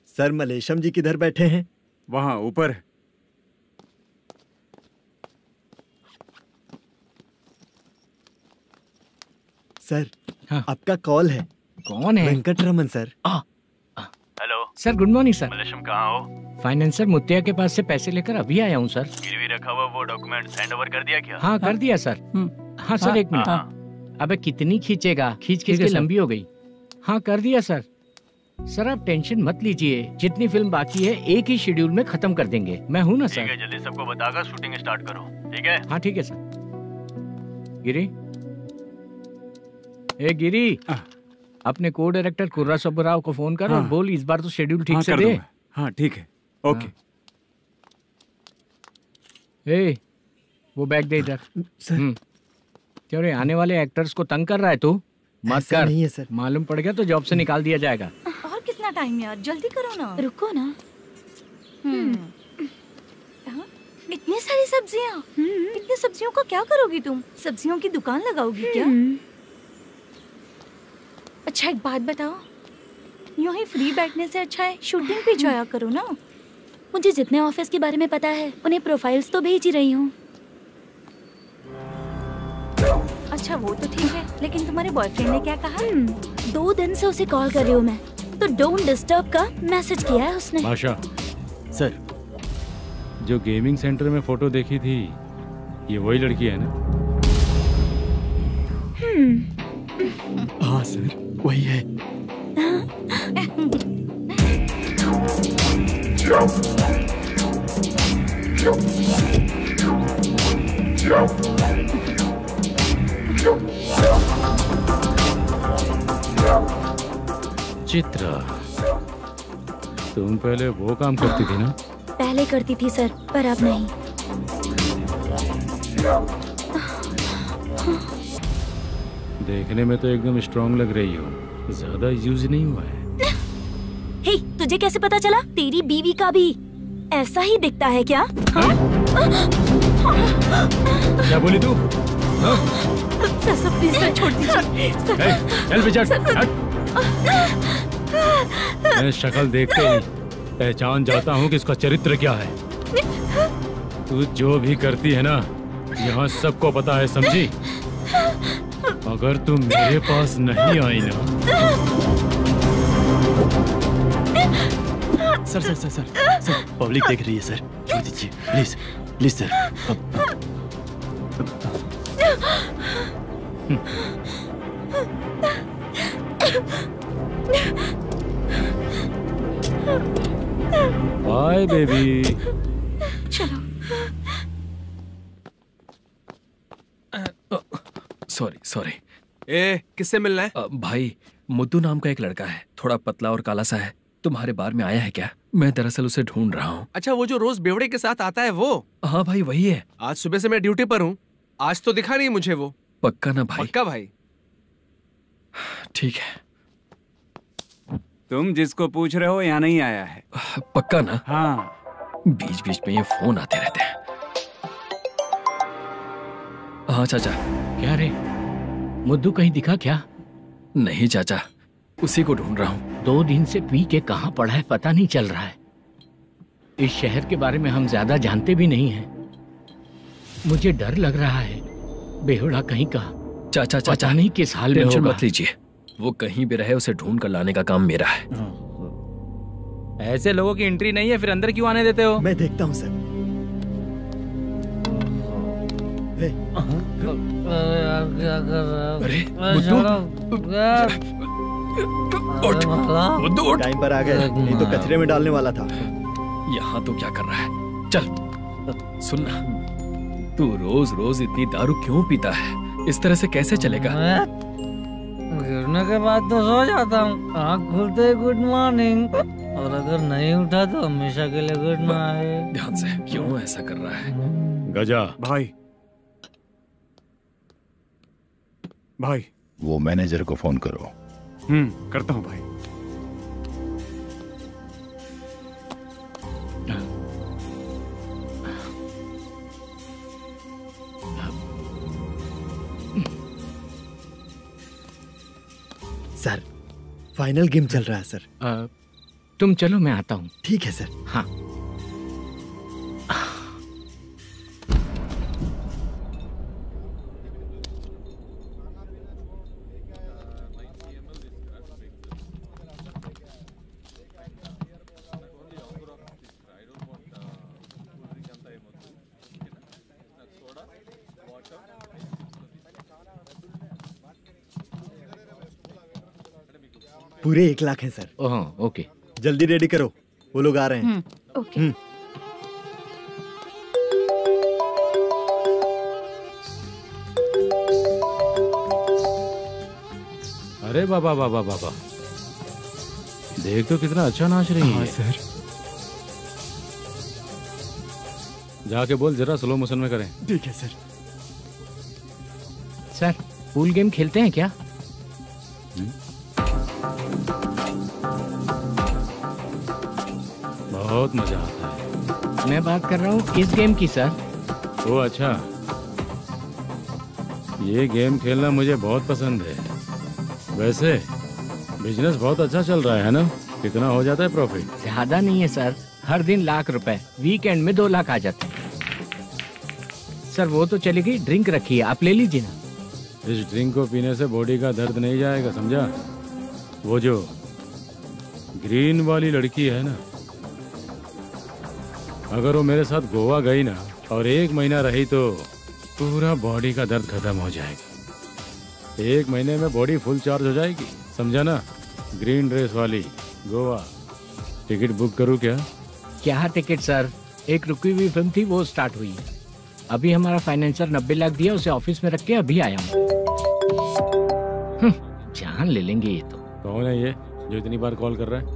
सर, मलेशम जी किधर बैठे हैं? वहाँ ऊपर। सर, हाँ। आपका कॉल है। कौन है? Venkataraman sir. Hello sir, good morning sir. Malesham कहाँ हो? फाइनेंसर मुत्तिया के पास से पैसे लेकर अभी आया हूँ सर। गिरवी रखा हुआ वो डॉक्यूमेंट हैंड ओवर कर दिया क्या? हाँ कर दिया सर। हाँ सर, एक मिनट। अबे कितनी खींचेगा, खींच खींच के लंबी हो गई। हाँ कर दिया सर। सर आप टेंशन मत लीजिए, जितनी फिल्म बाकी है एक ही शेड्यूल में खत्म कर देंगे। मैं हूँ ना सर। ठीक है, जल्दी सबको बताकर शूटिंग स्टार्ट करो। ठीक है? हाँ ठीक है सर। गिरी, ए गिरी, अपने को डायरेक्टर कुर्रा सुब्बराव को फोन कर और बोल इस बार तो शेड्यूल ठीक से दे। हाँ ठीक है, ओके। ए, वो बैग दे इधर। क्यों रे, आने वाले एक्टर्स को तंग कर रहा है तू? मत कर। नहीं है सर। मालूम पड़ गया तो जॉब से निकाल दिया जाएगा। और कितना टाइम यार, जल्दी करो ना। रुको ना। इतनी सारी सब्जियाँ। इतनी सब्जियों का क्या करोगी तुम? सब्जियों की दुकान लगाओगी क्या? अच्छा एक बात बताओ, यूं ही फ्री बैठने से अच्छा है शूटिंग पे जाया करो ना। मुझे जितने ऑफिस के बारे में पता है उन्हें प्रोफाइल्स तो भेज ही रही हूँ। अच्छा वो तो ठीक है, लेकिन तुम्हारे बॉयफ्रेंड ने क्या कहा? 2 दिन से उसे कॉल कर रही हूँ मैं, तो डोंट डिस्टर्ब का मैसेज किया है उसने। बादशाह सर, जो गेमिंग सेंटर में फोटो देखी थी ये वही लड़की है ना? हाँ सर, वही है। चित्रा, तुम पहले वो काम करती थी ना? पहले करती थी सर, पर अब नहीं। देखने में तो एकदम स्ट्रांग लग रही हो, ज्यादा यूज नहीं हुआ है। हे, तुझे कैसे पता चला? तेरी बीवी का भी ऐसा ही दिखता है क्या? क्या बोली तू? सर प्लीज सर, छोड़ दीजिए। चल विजय, मैं शक्ल देखते ही पहचान जाता हूँ कि इसका चरित्र क्या है। तू जो भी करती है ना, यहाँ सबको पता है, समझी? अगर तू मेरे पास नहीं आई ना। Sir sir sir sir sir, public देख रही है सर, छोड़ दीजिए please please sir. Bye baby. चलो। Sorry sorry. ए, किससे मिलना है? भाई मुद्दू नाम का एक लड़का है, थोड़ा पतला और काला सा है, तुम्हारे बार में आया है क्या? मैं दरअसल उसे ढूंढ रहा हूँ। अच्छा, वो जो रोज बेवड़े के साथ आता है वो? हाँ भाई वही है। आज सुबह से मैं ड्यूटी पर हूँ, आज तो दिखा नहीं मुझे वो। पक्का ना भाई? पक्का भाई। ठीक है। तुम जिसको पूछ रहे हो यहाँ नहीं आया है? पक्का ना? हाँ। बीच बीच में ये फोन आते रहते हैं। हाँ चाचा। क्या रे, मुद्दू कहीं दिखा क्या? नहीं चाचा, उसी को ढूंढ रहा हूँ। 2 दिन से पी के कहाँ पड़ा है पता नहीं चल रहा है। इस शहर के बारे में हम ज्यादा जानते भी नहीं हैं। मुझे डर लग रहा है, बेहुड़ा कहीं का। चाचा पता नहीं किस हाल में टेंशन होगा। मत लीजिए, वो कहीं भी रहे उसे ढूंढ कर लाने का काम मेरा है। ऐसे लोगों की एंट्री नहीं है, फिर अंदर क्यों आने देते हो? मैं देखता हूँ सर। अरे मुद्दू टाइम पर आ गए, नहीं तो कचरे में डालने वाला था। यहाँ तो क्या कर रहा है? चल सुनना, तू रोज रोज इतनी दारू क्यों पीता है? इस तरह से कैसे चलेगा? गिरने के बाद तो सो जाता हूँ, आँख खुलते ही गुड मॉर्निंग, और अगर नहीं उठा तो हमेशा के लिए गुड नाइट। ध्यान से, क्यों ऐसा कर रहा है? गजा भाई। भाई वो मैनेजर को फोन करो। करता हूँ भाई। सर फाइनल गेम चल रहा है सर। तुम चलो, मैं आता हूँ। ठीक है सर। हाँ। पूरे 1 लाख हैं सर। Oh okay. जल्दी रेडी करो, वो लोग आ रहे हैं। ओके। अरे बाबा बाबा बाबा, देख तो कितना अच्छा नाच रही है। सर। जाके बोल जरा स्लो मोशन में करें। ठीक है सर। सर पूल गेम खेलते हैं क्या? बहुत मजा आता है। मैं बात कर रहा हूँ इस गेम की सर। ओ अच्छा, ये गेम खेलना मुझे बहुत पसंद है। वैसे बिजनेस बहुत अच्छा चल रहा है ना? कितना हो जाता है प्रॉफिट? ज्यादा नहीं है सर, हर दिन लाख रुपए, वीकेंड में 2 लाख आ जाते हैं। सर वो तो चली गई, ड्रिंक रखी है, आप ले लीजिए ना। इस ड्रिंक को पीने से बॉडी का दर्द नहीं जाएगा, समझा? वो जो ग्रीन वाली लड़की है ना, अगर वो मेरे साथ गोवा गई ना और 1 महीना रही तो पूरा बॉडी का दर्द खत्म हो जाएगा। 1 महीने में बॉडी फुल चार्ज हो जाएगी, समझा ना? ग्रीन ड्रेस वाली गोवा। टिकट बुक करूँ क्या? क्या टिकट सर, एक रुकी हुई फिल्म थी वो स्टार्ट हुई है। अभी हमारा फाइनेंसर 90 लाख दिया, उसे ऑफिस में रख के अभी आया हूँ। जान ले लेंगे ये तो। कौन है ये जो इतनी बार कॉल कर रहा है?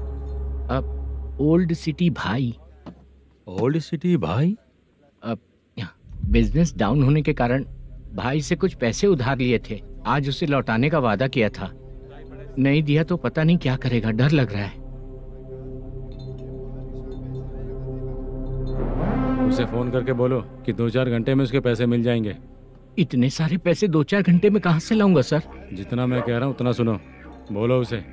अब ओल्ड सिटी भाई। ओल्ड सिटी भाई? अब बिजनेस डाउन होने के कारण भाई से कुछ पैसे उधार लिए थे, आज उसे लौटाने का वादा किया था। नहीं दिया तो पता नहीं क्या करेगा, डर लग रहा है। उसे फोन करके बोलो कि 2-4 घंटे में उसके पैसे मिल जाएंगे। इतने सारे पैसे 2-4 घंटे में कहाँ से लाऊंगा सर? जितना मैं कह रहा हूँ उतना सुनो, बोलो उसे।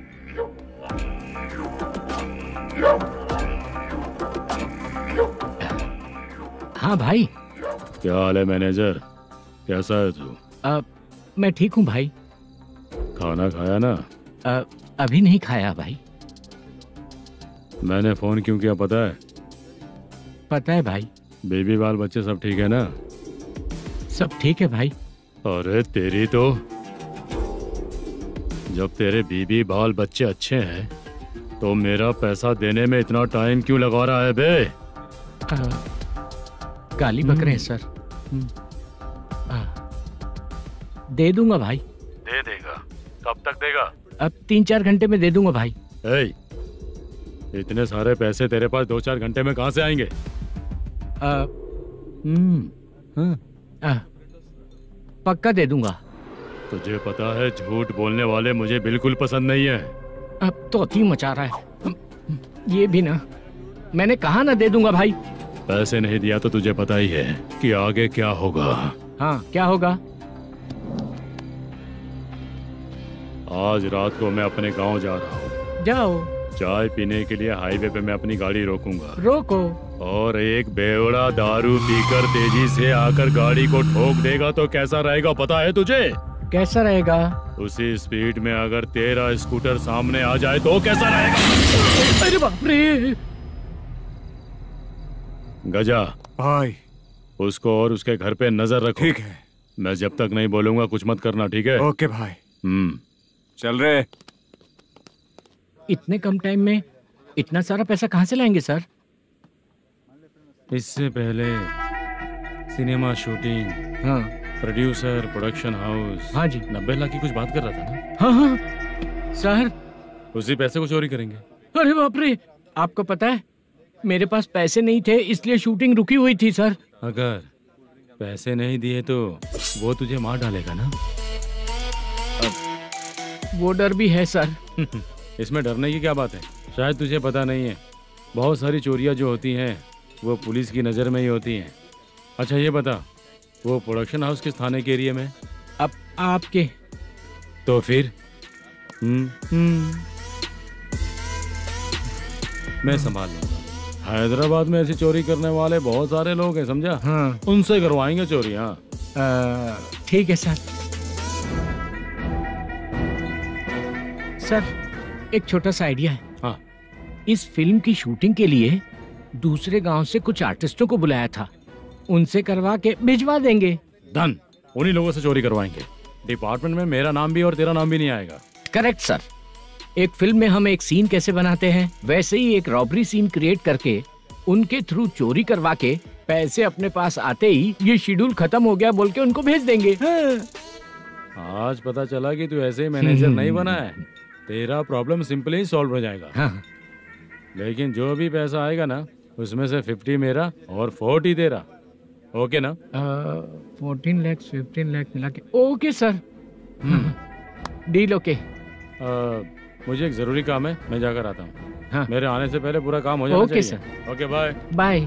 हाँ भाई। क्या हाल है मैनेजर, कैसा है तू? मैं ठीक हूँ भाई। खाना खाया ना? अभी नहीं खाया भाई। मैंने फोन क्यों किया पता है? पता है भाई। बेबी बाल बच्चे सब ठीक है ना? सब ठीक है भाई। अरे तेरी तो जब तेरे बीबी बाल बच्चे अच्छे हैं तो मेरा पैसा देने में इतना टाइम क्यों लगा रहा है बे? गाली बक रहे हैं सर। दे दूंगा भाई। दे देगा? कब तक देगा? अब 3-4 घंटे में दे दूंगा भाई। इतने सारे पैसे तेरे पास 2-4 घंटे में कहाँ से आएंगे? पक्का दे दूंगा। तुझे पता है झूठ बोलने वाले मुझे बिल्कुल पसंद नहीं है। अब तो अति मचा रहा है ये भी ना। मैंने कहा ना दे दूंगा भाई। पैसे नहीं दिया तो तुझे पता ही है कि आगे क्या होगा। हाँ क्या होगा? आज रात को मैं अपने गांव जा रहा हूँ। जाओ। चाय पीने के लिए हाईवे पे मैं अपनी गाड़ी रोकूंगा। रोको। और एक बेवड़ा दारू पीकर तेजी से आकर गाड़ी को ठोक देगा तो कैसा रहेगा पता है तुझे? कैसा रहेगा? उसी स्पीड में अगर तेरा स्कूटर सामने आ जाए तो कैसा रहेगा? अरे बाप रे। गजा भाई, उसको और उसके घर पे नजर रखो। ठीक है। मैं जब तक नहीं बोलूंगा कुछ मत करना, ठीक है? ओके भाई। चल रहे। इतने कम टाइम में इतना सारा पैसा कहाँ से लाएंगे सर? इससे पहले सिनेमा शूटिंग, हाँ, प्रोड्यूसर, प्रोडक्शन हाउस, हाँ जी, 90 लाख की कुछ बात कर रहा था ना? हाँ हाँ सर। उसी पैसे को चोरी करेंगे। अरे बाप रे, आपको पता है मेरे पास पैसे नहीं थे इसलिए शूटिंग रुकी हुई थी सर। अगर पैसे नहीं दिए तो वो तुझे मार डालेगा ना? वो डर भी है सर। इसमें डरने की क्या बात है? शायद तुझे पता नहीं है, बहुत सारी चोरियां जो होती हैं वो पुलिस की नज़र में ही होती हैं। अच्छा ये बता, वो प्रोडक्शन हाउस किस थाने के एरिया में? अब आपके। तो फिर मैं संभाल लूंगा। हैदराबाद में ऐसी चोरी करने वाले बहुत सारे लोग हैं, समझा? हाँ। उनसे करवाएंगे चोरी। हाँ ठीक है सर। सर एक छोटा सा आइडिया है। हाँ। इस फिल्म की शूटिंग के लिए दूसरे गांव से कुछ आर्टिस्टों को बुलाया था, उनसे करवा के भिजवा देंगे। डन, उन्हीं लोगों से चोरी करवाएंगे। डिपार्टमेंट में मेरा नाम भी और तेरा नाम भी नहीं आएगा। Correct sir. एक फिल्म में हम एक सीन कैसे बनाते हैं वैसे ही एक रॉबरी सीन क्रिएट करके उनके थ्रू चोरी करवा के पैसे अपने पास आते ही ये शेड्यूल खत्म हो गया बोल के उनको भेज देंगे। आज पता चला कि तू ऐसे ही मैनेजर नहीं बना है। तेरा प्रॉब्लम सिंपली ही सॉल्व हो जाएगा। हाँ। लेकिन जो भी पैसा आएगा ना उसमें से 50 मेरा और 40 तेरा। ओके ना? 14 लाख 15 लाख मिला के। Okay sir. Deal okay. मुझे एक जरूरी काम है, मैं जाकर आता हूँ। हाँ। मेरे आने से पहले पूरा काम हो जाना ओके चाहिए। Sir. Okay bye. Bye.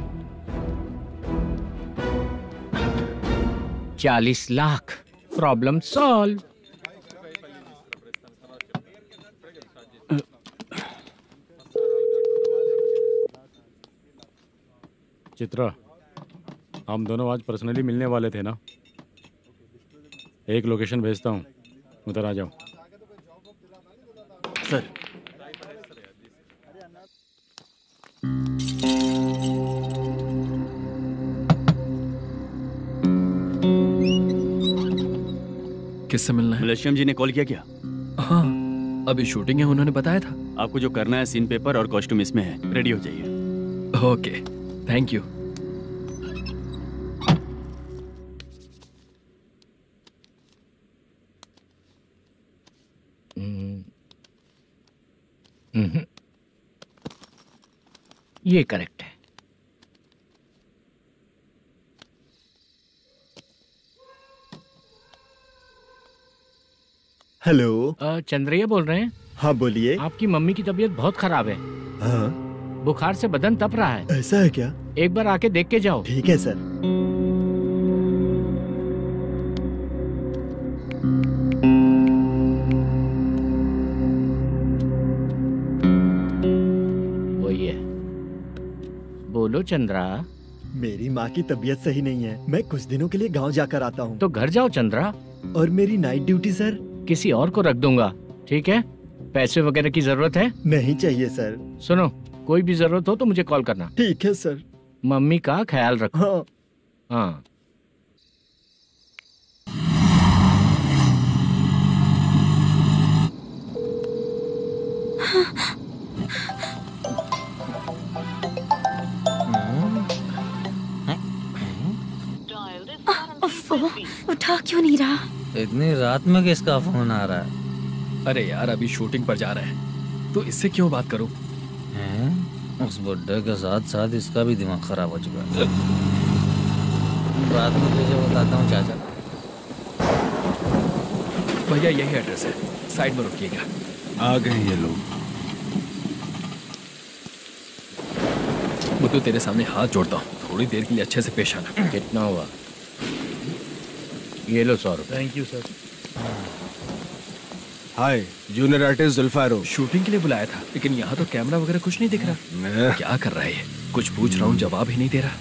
40 lakh, problem solve. Chitra, हम दोनों आज पर्सनली मिलने वाले थे ना? एक लोकेशन भेजता हूँ, उधर आ जाओ। सर। किससे मिलना है? मलेशियम जी ने कॉल किया क्या? हाँ, अभी शूटिंग है, उन्होंने बताया था। आपको जो करना है सीन पेपर और कॉस्ट्यूम इसमें है, रेडी हो जाइए। Okay, thank you. ये करेक्ट है। हेलो। चंद्रैया बोल रहे हैं? हाँ बोलिए। आपकी मम्मी की तबीयत बहुत खराब है। हाँ। बुखार से बदन तप रहा है। ऐसा है क्या? एक बार आके देख के जाओ। ठीक है सर। वही है। बोलो चंद्रा। मेरी माँ की तबीयत सही नहीं है, मैं कुछ दिनों के लिए गांव जाकर आता हूँ। तो घर जाओ चंद्रा। और मेरी नाइट ड्यूटी सर? किसी और को रख दूंगा, ठीक है? पैसे वगैरह की जरूरत है? नहीं चाहिए सर। सुनो, कोई भी जरूरत हो तो मुझे कॉल करना। ठीक है सर। मम्मी का ख्याल रखो। हाँ। हाँ। उठा क्यों नहीं रहा? इतनी रात में किसका फोन आ रहा है? अरे यार अभी शूटिंग पर जा रहे हैं, तो इससे क्यों बात करूं? उस बुड्ढे के साथ साथ इसका भी दिमाग खराब हो चुका है। बाद में तुझे बताता हूँ चाचा। भैया यही एड्रेस है, साइड में रुकिएगा। आ गए ये लोग। मुझे तेरे सामने हाथ जोड़ता हूँ, थोड़ी देर के लिए अच्छे से पेश आना। कितना हुआ? ये लो 100 रुपए। Thank you sir. Hi, junior artist जुल्फारो। शूटिंग के लिए बुलाया था, लेकिन यहाँ तो कैमरा वगैरह कुछ नहीं दिख रहा। क्या कर रहा है ये? कुछ पूछ रहा हूँ, जवाब ही नहीं दे रहा।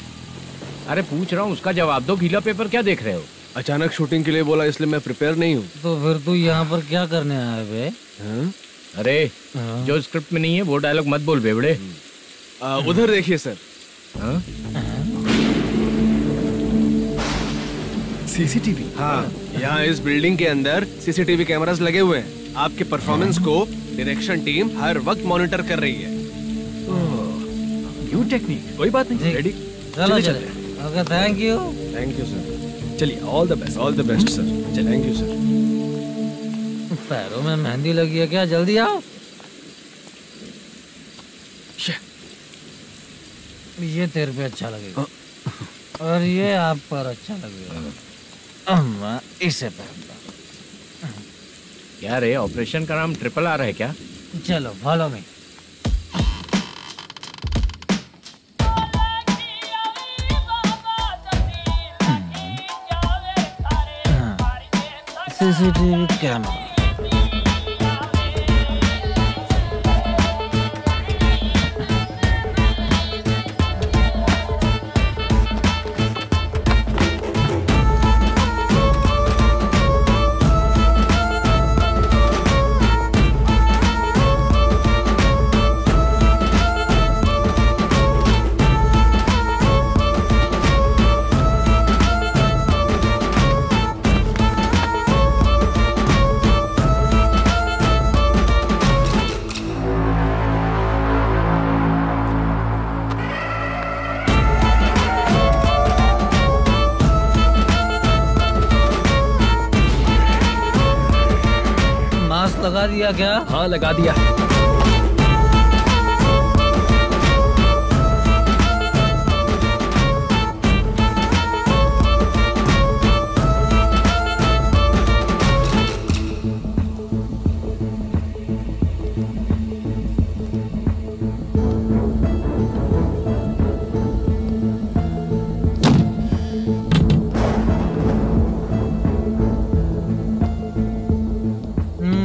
अरे पूछ रहा हूँ, उसका जवाब दो। गीला पेपर क्या देख रहे हो? अचानक शूटिंग के लिए बोला, इसलिए मैं प्रिपेयर नहीं हूँ। तो फिर तू यहाँ पर क्या करने आया बे? अरे जो स्क्रिप्ट में नहीं है वो डायलॉग मत बोल बेवड़े। उधर देखिए सर। सीसीटीवी? हाँ, यहाँ इस बिल्डिंग के अंदर सीसीटीवी कैमरास लगे हुए हैं। आपके परफॉर्मेंस को डायरेक्शन टीम हर वक्त मॉनिटर कर रही है। न्यू टेक्निक, कोई बात नहीं। रेडी? चलो चले। Okay, thank you. Thank you sir. चलिए, all the best. All the best sir. Thank you sir. पैरों में मेहंदी लगी है क्या? जल्दी आओ। ये तेरे पे अच्छा लगेगा और ये आप पर अच्छा लगेगा। मैं इसे पहनता। क्या रे, ऑपरेशन का नाम ट्रिपल आर है क्या? चलो फॉलो मी। CCTV camera. लगा दिया क्या? हाँ लगा दिया।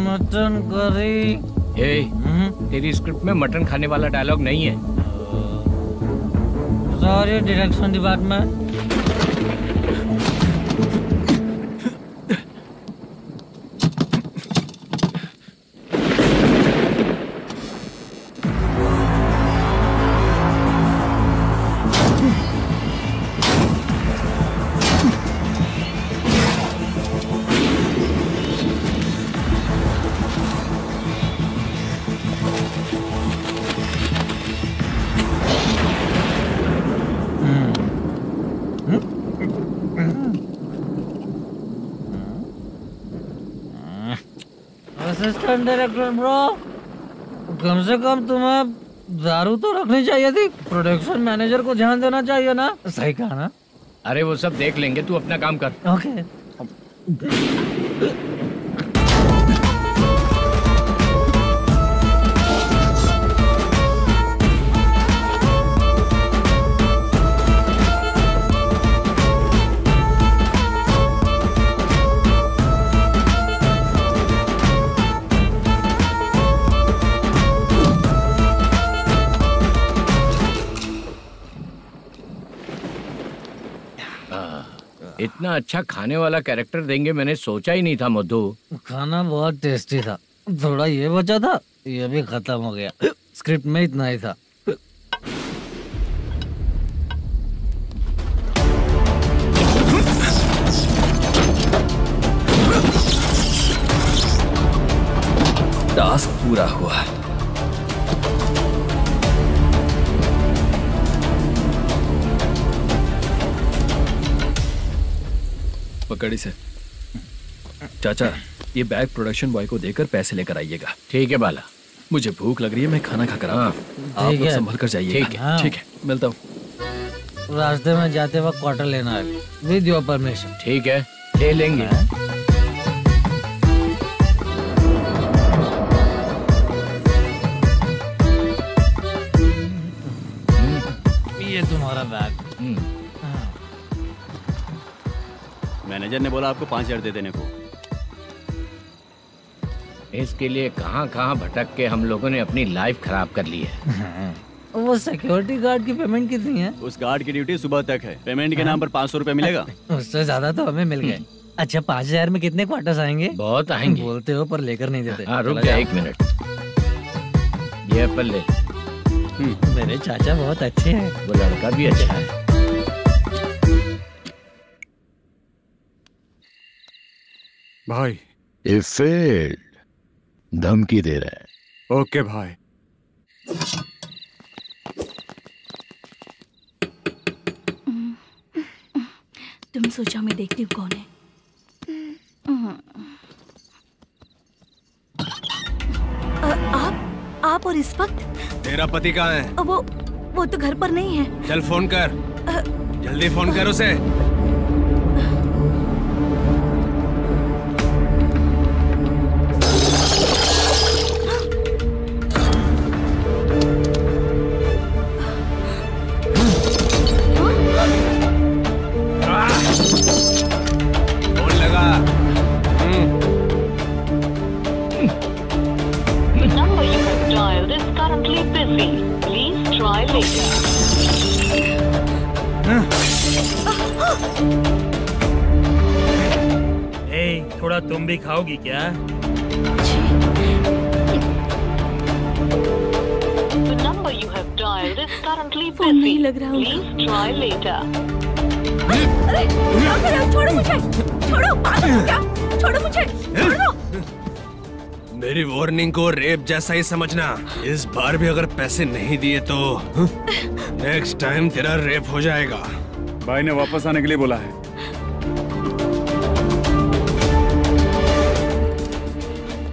Mutton curry. तेरी स्क्रिप्ट में मटन खाने वाला डायलॉग नहीं है। Sorry direction department. Assistant director bro, कम से कम तुम्हें दारू तो रखनी चाहिए थी। प्रोडक्शन मैनेजर को ध्यान देना चाहिए ना। सही कहा ना? अरे वो सब देख लेंगे, तू अपना काम कर। ओके। इतना अच्छा खाने वाला कैरेक्टर देंगे मैंने सोचा ही नहीं था मधु। खाना बहुत टेस्टी था। थोड़ा ये बचा था, ये भी खत्म हो गया। स्क्रिप्ट में इतना ही था। टास्क पूरा हुआ। पकड़ी से। चाचा, ये बैग प्रोडक्शन बॉय को देकर पैसे लेकर आइएगा। ठीक है बाला। मुझे भूख लग रही है, मैं खाना खाकर आता हूँ। आप लोग संभल कर जाइएगा। ठीक है। ठीक है, मिलता हूँ। रास्ते में जाते वक्त क्वार्टर लेना है विद योर परमिशन। ठीक है, ले लेंगे। ये तुम्हारा बैग। मैनेजर ने बोला आपको 5,000 दे देने को। इसके लिए कहाँ कहाँ भटक के हम लोगों ने अपनी लाइफ खराब कर ली है। वो सिक्योरिटी गार्ड की पेमेंट कितनी है? उस गार्ड की ड्यूटी सुबह तक है। पेमेंट के नाम पर 500 रुपए मिलेगा। उससे ज्यादा तो हमें मिल गए। अच्छा, 5,000 में कितने क्वार्टर्स आएंगे? बहुत आएंगे। बोलते हो पर लेकर नहीं देते। हाँ, रुक जा 1 मिनट। ये एप्पल ले। मेरे चाचा बहुत अच्छे हैं। वो लड़का भी अच्छा है। भाई ये फेल्ड, धमकी दे रहा है। ओके भाई। तुम सोचो, मैं देखती हूँ कौन है। आप और इस वक्त? तेरा पति कहाँ है? वो तो घर पर नहीं है। चल फोन कर, जल्दी फोन कर उसे। थोड़ा तुम भी खाओगी क्या? फोन नहीं लग रहा होगा। अरे छोड़ो मुझे, छोड़ो, पागल हो क्या? छोड़ो मुझे, छोड़ो। मेरी वार्निंग को रेप जैसा ही समझना। इस बार भी अगर पैसे नहीं दिए तो नेक्स्ट टाइम तेरा रेप हो जाएगा। भाई ने वापस आने के लिए बोला है।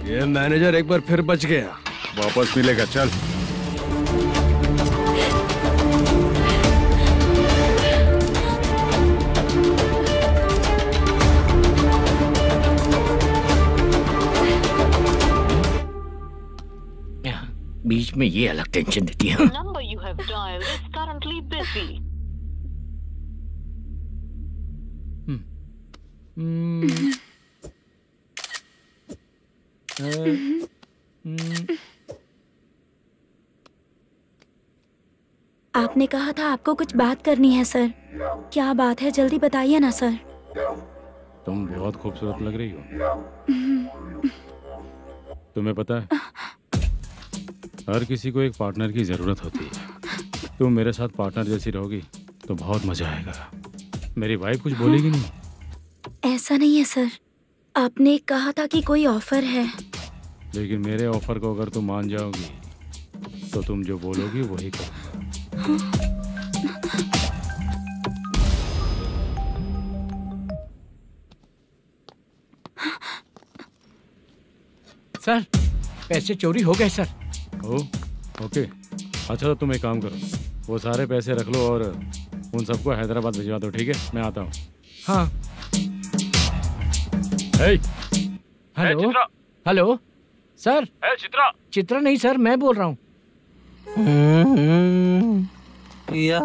ये मैनेजर एक बार फिर बच गया। वापस मिलेगा, चल। बीच में ये अलग टेंशन देती है। आपने कहा था आपको कुछ बात करनी है सर। क्या बात है, जल्दी बताइए ना सर। तुम बहुत खूबसूरत लग रही हो। तुम्हें पता है, हर किसी को एक पार्टनर की जरूरत होती है। तुम मेरे साथ पार्टनर जैसी रहोगी तो बहुत मजा आएगा। मेरी वाइफ कुछ बोलेगी नहीं? ऐसा नहीं है सर, आपने कहा था कि कोई ऑफर है। लेकिन मेरे ऑफर को अगर तुम मान जाओगी तो तुम जो बोलोगी वही करूँगा। सर, पैसे चोरी हो गए सर। ओके, अच्छा तो तुम एक काम करो, वो सारे पैसे रख लो और उन सबको हैदराबाद भिजवा दो। ठीक है, मैं आता हूँ। हाँ। Hello hello sir. Chitra? Chitra नहीं सर, मैं बोल रहा हूँ। या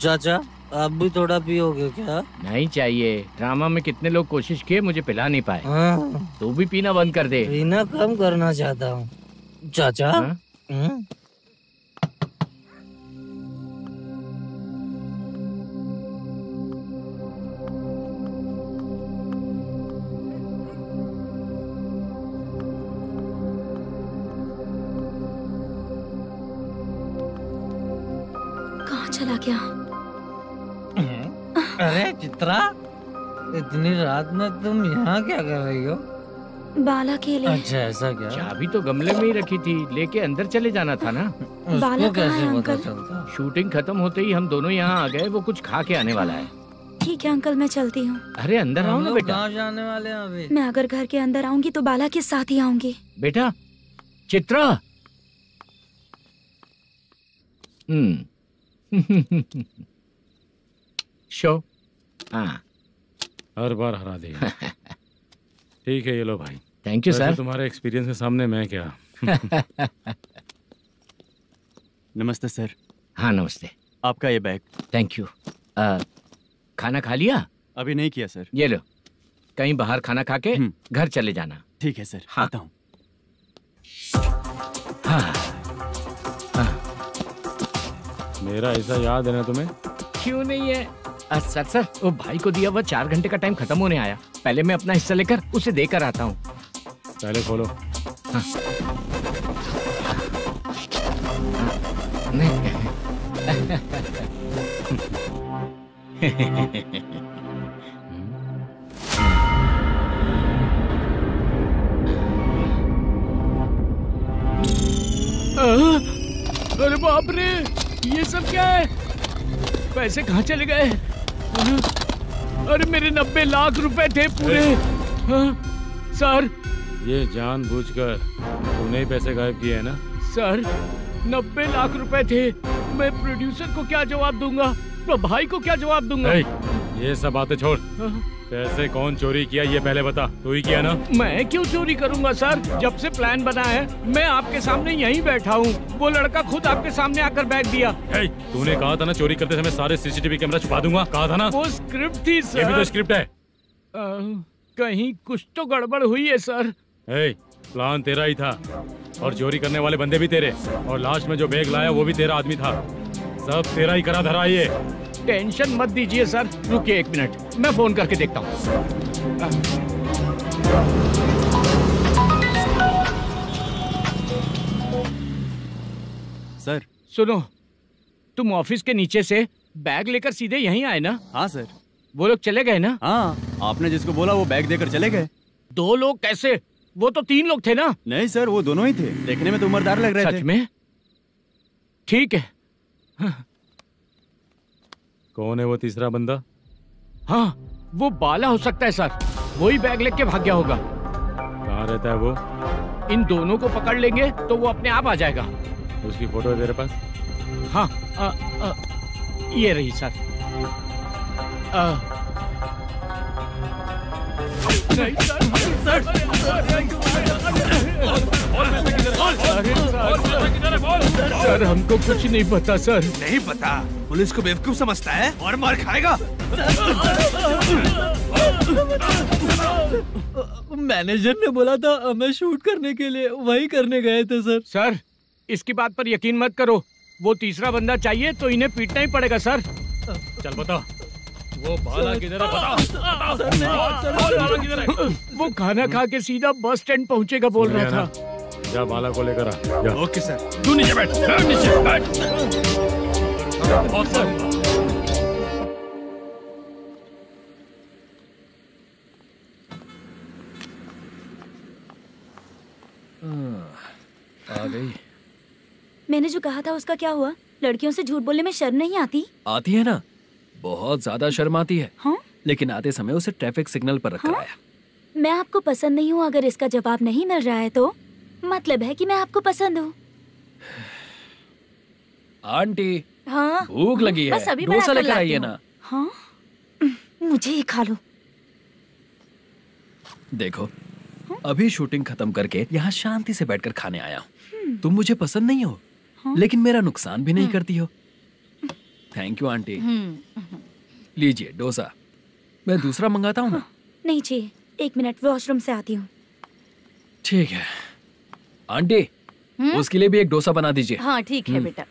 चाचा, आप भी थोड़ा पियोगे क्या? नहीं चाहिए। ड्रामा में कितने लोग कोशिश किए, मुझे पिला नहीं पाए। तू भी पीना बंद कर दे। पीना कम करना चाहता हूँ चाचा। कहाँ चला गया? अरे चित्रा, इतनी रात में तुम यहाँ क्या कर रही हो? बाला के लिए। अच्छा ऐसा क्या? चाबी तो गमले में ही रखी थी, लेके अंदर चले जाना था ना। बाला कहाँ है अंकल? शूटिंग खत्म होते ही हम दोनों यहाँ आ गए, वो कुछ खा के आने वाला है। ठीक है अंकल, मैं चलती हूँ। अरे अंदर आओ ना बेटा। कहाँ जाने वाले हैं अभी? मैं अगर घर के अंदर आऊंगी तो बाला के साथ ही आऊंगी। बेटा चित्रा। शो। हाँ हर बार हरा देगा। ठीक है ये लो भाई। Thank you sir. तुम्हारे एक्सपीरियंस के सामने मैं क्या। नमस्ते सर। हाँ नमस्ते। आपका ये बैग। Thank you. खाना खा लिया? अभी नहीं किया सर। ये लो, कहीं बाहर खाना खा के घर चले जाना। ठीक है सर। हाँ। आता हूँ। हाँ। मेरा ऐसा याद है ना तुम्हें? क्यों नहीं है सर, वो भाई को दिया हुआ 4 घंटे का टाइम खत्म होने आया। पहले मैं अपना हिस्सा लेकर उसे देकर आता हूँ। पहले खोलो। हाँ। अरे बाप रे, ये सब क्या है? पैसे कहाँ चले गए? अरे मेरे 90 लाख रुपए थे पूरे। सर ये जानबूझकर तूने ही पैसे गायब किए हैं ना? सर 90 लाख रुपए थे। मैं प्रोड्यूसर को क्या जवाब दूंगा, तो भाई को क्या जवाब दूंगा? ये सब बातें छोड़। पैसे कौन चोरी किया ये पहले बता। तू ही किया ना? मैं क्यों चोरी करूंगा सर? जब से प्लान बना है मैं आपके सामने यहीं बैठा हूँ। वो लड़का खुद आपके सामने आकर बैग दिया। तूने कहा था ना चोरी करते समय सारे सीसीटीवी कैमरा छुपा दूंगा, कहा था ना? वो स्क्रिप्ट थी सर। ये भी तो स्क्रिप्ट है। कहीं कुछ तो गड़बड़ हुई है सर। प्लान तेरा ही था और चोरी करने वाले बंदे भी तेरे, और लास्ट में जो बैग लाया वो भी तेरा आदमी था। सब तेरा ही करा धरा। ये टेंशन मत दीजिए सर। रुकिए 1 मिनट, मैं फोन करके देखता हूँ। सर सुनो, तुम ऑफिस के नीचे से बैग लेकर सीधे यहीं आए ना? हाँ सर। वो लोग चले गए ना? हाँ, आपने जिसको बोला वो बैग देकर चले गए। 2 लोग कैसे? वो तो 3 लोग थे ना? नहीं सर, वो दोनों ही थे। देखने में तो उम्रदार लग रहे थे। सच में? ठीक है। कौन है वो तीसरा बंदा? हाँ वो बाला हो सकता है सर। वही बैग लेके भाग गया होगा। कहाँ रहता है वो? इन दोनों को पकड़ लेंगे तो वो अपने आप आ जाएगा। उसकी फोटो है तेरे पास? हाँ ये रही सर। नहीं सर, हमको कुछ नहीं पता सर। नहीं पता? पुलिस को बेवकूफ समझता है और मार खाएगा। मैनेजर ने बोला था हमें शूट करने के लिए, वही करने गए थे सर। सर इसकी बात पर यकीन मत करो। वो तीसरा बंदा चाहिए तो इन्हें पीटना ही पड़ेगा सर। चल बता, वो बाला किधर है? बता। वो खाना खा के सीधा बस स्टैंड पहुंचेगा बोल रहा था। जा बाला को लेकर आ। Okay sir. तू नीचे बैठ। नीचे बैठ। आ गई। मैंने जो कहा था उसका क्या हुआ? लड़कियों से झूठ बोलने में शर्म नहीं आती? आती है ना, बहुत ज्यादा शर्म आती है। हाँ? लेकिन आते समय उसे ट्रैफिक सिग्नल पर रखकर आया। मैं आपको पसंद नहीं हूँ अगर इसका जवाब नहीं मिल रहा है तो मतलब है कि मैं आपको पसंद हूँ। आंटी हाँ भूख लगी है, डोसा लेकर आइए ना। हाँ मुझे ही खा लो। देखो अभी शूटिंग खत्म करके यहाँ शांति से बैठकर खाने आया हूँ। तुम मुझे पसंद नहीं हो, लेकिन मेरा नुकसान भी नहीं करती हो। Thank you aunty. लीजिए डोसा। मैं दूसरा मंगाता हूँ ना? नहीं चाहिए, 1 मिनट वॉशरूम से आती हूँ। ठीक है आंटी, उसके लिए भी एक डोसा बना दीजिए। हाँ ठीक है बेटा।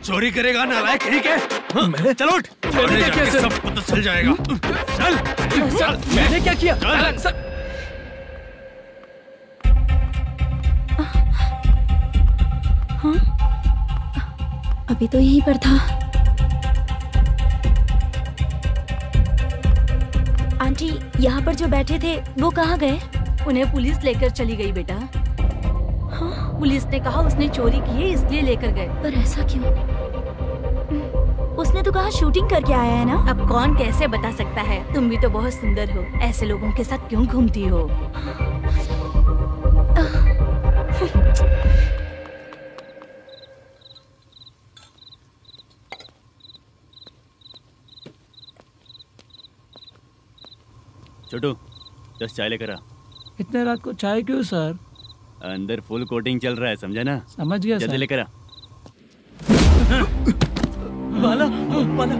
चोरी करेगा नालायक कहीं के? चल उठ। मैंने क्या किया? सब पता चल जाएगा। चल चल। मैंने क्या किया? हाँ? अभी तो यहीं पर था। आंटी यहाँ पर जो बैठे थे वो कहाँ गए? उन्हें पुलिस लेकर चली गई बेटा। हाँ? पुलिस ने कहा उसने चोरी की है इसलिए लेकर गए। पर ऐसा क्यों? उसने तो कहा शूटिंग करके आया है ना। अब कौन कैसे बता सकता है? तुम भी तो बहुत सुंदर हो, ऐसे लोगों के साथ क्यों घूमती हो? छोटू 10 चाय लेकर आ। इतने रात को चाय क्यों सर? अंदर फुल कोटिंग चल रहा है, समझा ना? समझ गया जल्दी सर। लेकर आ। बाला, बाला।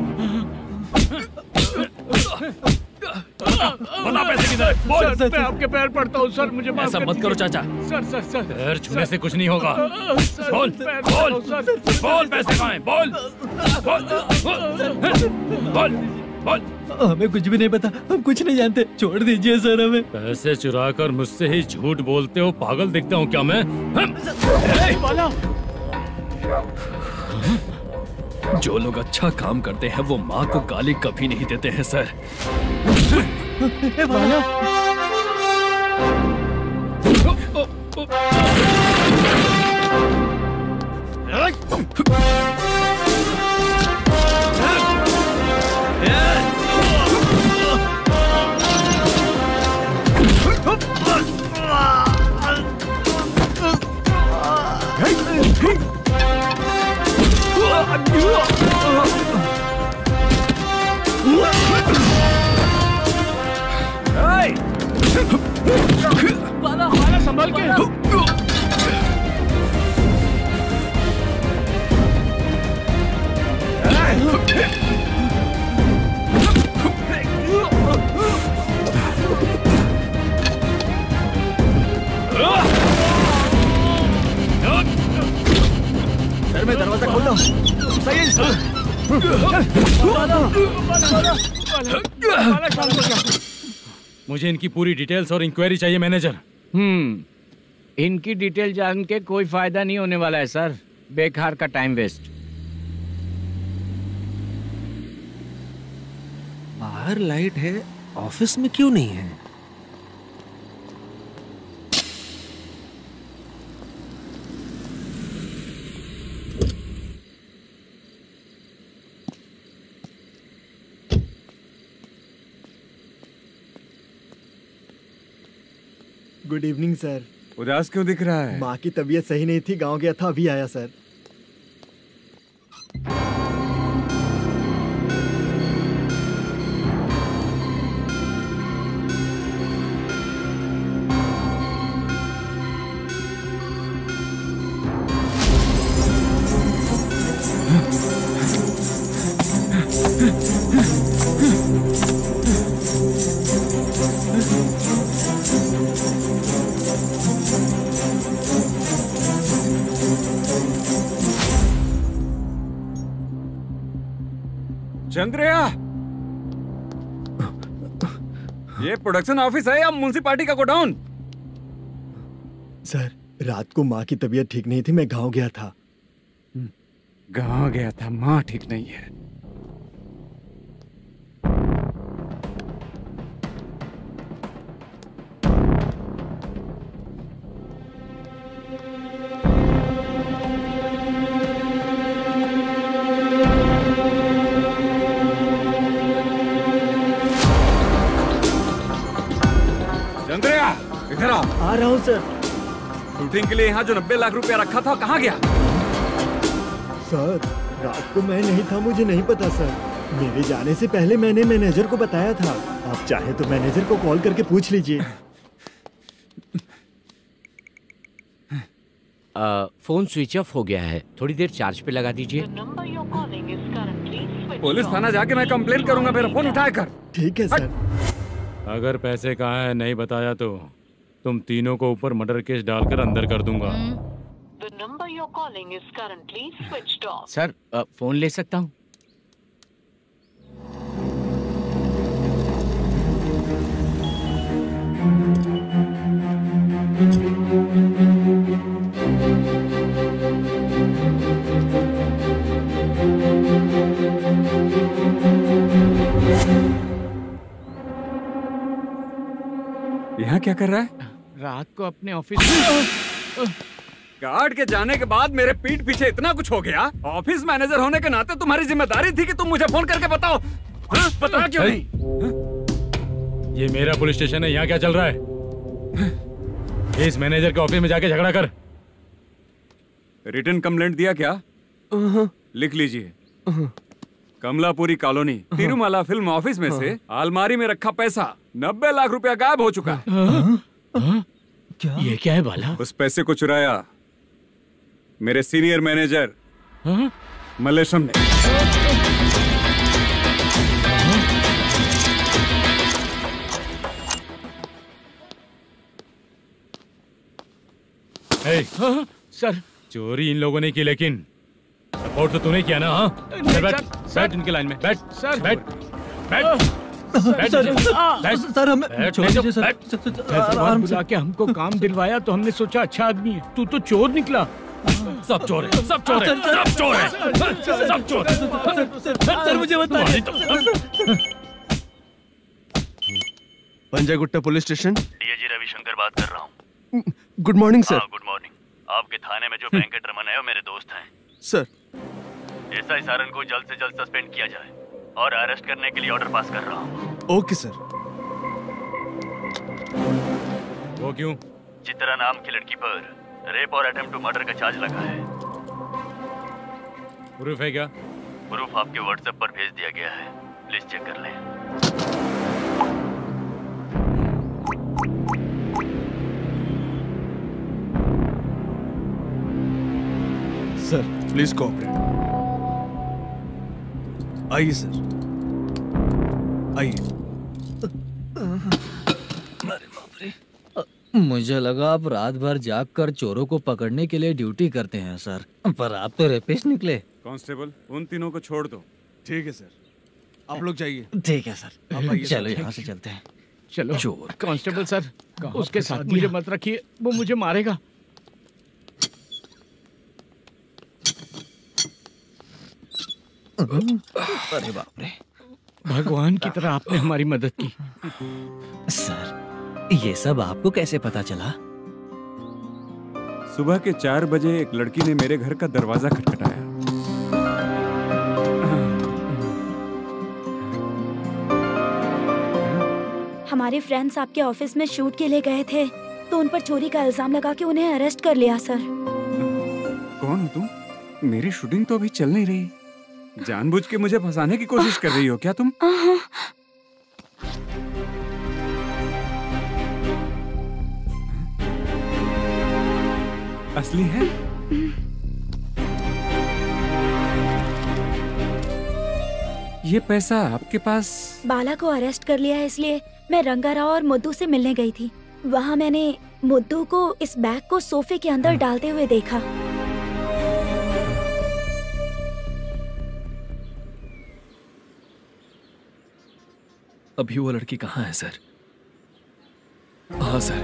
बता पैसे किधर है? बोल। सर, मैं आपके पैर पड़ता हूँ सर, मुझे माफ ऐसा कर मत करो दीजिए। चाचा। सर सर सर पैर छूने से कुछ नहीं होगा। सर, बोल पैर बोल पड़ता हूँ, सर। बोल, पैसे कहाँ हैं? बोल बोल बोल। हमें कुछ भी नहीं पता, हम कुछ नहीं जानते, छोड़ दीजिए सर हमें। पैसे चुरा कर मुझसे ही झूठ बोलते हो, पागल दिखता हूँ क्या मैं? जो लोग अच्छा काम करते हैं वो माँ को गाली कभी नहीं देते हैं सर। बाला संभल के। सर मैं दरवाजा खोल दूं। सही है। मुझे इनकी पूरी डिटेल्स और इंक्वायरी चाहिए मैनेजर। इनकी डिटेल जान के कोई फायदा नहीं होने वाला है सर, बेकार का टाइम वेस्ट। बाहर लाइट है, ऑफिस में क्यों नहीं है? Good evening sir. उदास क्यों दिख रहा है? माँ की तबीयत सही नहीं थी, गांव गया था, अभी आया सर। चंद्रया, ये प्रोडक्शन ऑफिस है या म्युनिसिपालिटी का गोडाउन? सर रात को माँ की तबीयत ठीक नहीं थी, मैं गांव गया था। गांव गया था, माँ ठीक नहीं है। चंद्रया इधर आ रहा हूँ सर। शूटिंग के लिए यहाँ जो 90 लाख रुपया रखा था कहाँ गया? सर रात को मैं नहीं था, मुझे नहीं पता सर। मेरे जाने से पहले मैंने मैनेजर को बताया था। आप चाहे तो मैनेजर को कॉल करके पूछ लीजिए। फोन स्विच ऑफ हो गया है, थोड़ी देर चार्ज पे लगा दीजिए। पुलिस थाना जाके मैं कंप्लेन करूंगा, मेरा फोन उठाया कर। ठीक है सर। अगर पैसे कहाँ है नहीं बताया तो तुम तीनों को ऊपर मर्डर केस डालकर अंदर कर दूंगा। सर फोन ले सकता हूँ? यहाँ क्या कर रहा है? रात को अपने ऑफिस गार्ड के जाने के बाद मेरे पीठ पीछे इतना कुछ हो गया। ऑफिस मैनेजर होने के नाते तुम्हारी जिम्मेदारी थी कि तुम मुझे फोन करके बताओ। हाँ? पता क्यों नहीं? ये मेरा पुलिस स्टेशन है, यहाँ क्या चल रहा है? इस मैनेजर के ऑफिस में जाके झगड़ा कर। रिटन कंप्लेंट दिया क्या? लिख लीजिए। Kamalapuri colony, Tirumala film office में से अलमारी में रखा पैसा 90 लाख रुपया गायब हो चुका है। क्या? ये क्या है बाला? उस पैसे को चुराया मेरे सीनियर मैनेजर मल्लेशम ने। सर, चोरी इन लोगों ने की, लेकिन सपोर्ट तो तूने किया ना? हाँ, बैठ इनके लाइन में, बैठ सर, बैठ सर हमें छोड़ दीजिए सर। बुला के हमको काम दिलवाया तो हमने सोचा अच्छा आदमी है, तू तो चोर निकला। सब चोर है, सब चोर है, सब चोर है, सब चोर है। सर मुझे बताइए। Panjagutta police station. DIG Ravishankar बात कर रहा हूँ। Good morning sir. Good morning. आपके थाने में जो वेंकट रमन है वो मेरे दोस्त हैं। सर, एसआई सारन को जल्द से जल्द सस्पेंड किया जाए और अरेस्ट करने के लिए ऑर्डर पास कर रहा हूँ। Okay sir. वो क्यों? चित्रा नाम की लड़की पर रेप और अटेम्प्ट टू मर्डर का चार्ज लगा है। प्रूफ है क्या? प्रूफ आपके व्हाट्सएप पर भेज दिया गया है, प्लीज चेक कर लें। Sir please cooperate. आइए सर, आइए। मुझे लगा आप रात भर जाग कर चोरों को पकड़ने के लिए ड्यूटी करते हैं सर, पर आप तो रेपिस्ट निकले। कांस्टेबल, उन तीनों को छोड़ दो। ठीक है सर, आप लोग जाइए। ठीक है सर, चलो यहाँ से चलते हैं। चलो। चोर कांस्टेबल सर, उसके साथ मुझे मत रखिए, वो मुझे मारेगा। अरे बाप रे, भगवान की तरह आपने हमारी मदद की। सर ये सब आपको कैसे पता चला? सुबह के 4 बजे एक लड़की ने मेरे घर का दरवाजा खटखटाया। हमारे फ्रेंड्स आपके ऑफिस में शूट के लिए गए थे, तो उन पर चोरी का इल्जाम लगा के उन्हें अरेस्ट कर लिया सर। कौन हो तुम? मेरी शूटिंग तो अभी चल नहीं रही। जानबूझ के मुझे फंसाने की कोशिश कर रही हो क्या तुम? असली है? ये पैसा आपके पास? बाला को अरेस्ट कर लिया है, इसलिए मैं रंगाराव और मुद्दू से मिलने गई थी। वहाँ मैंने मुद्दू को इस बैग को सोफे के अंदर डालते हुए देखा। अभी वो लड़की कहाँ है सर? हाँ सर,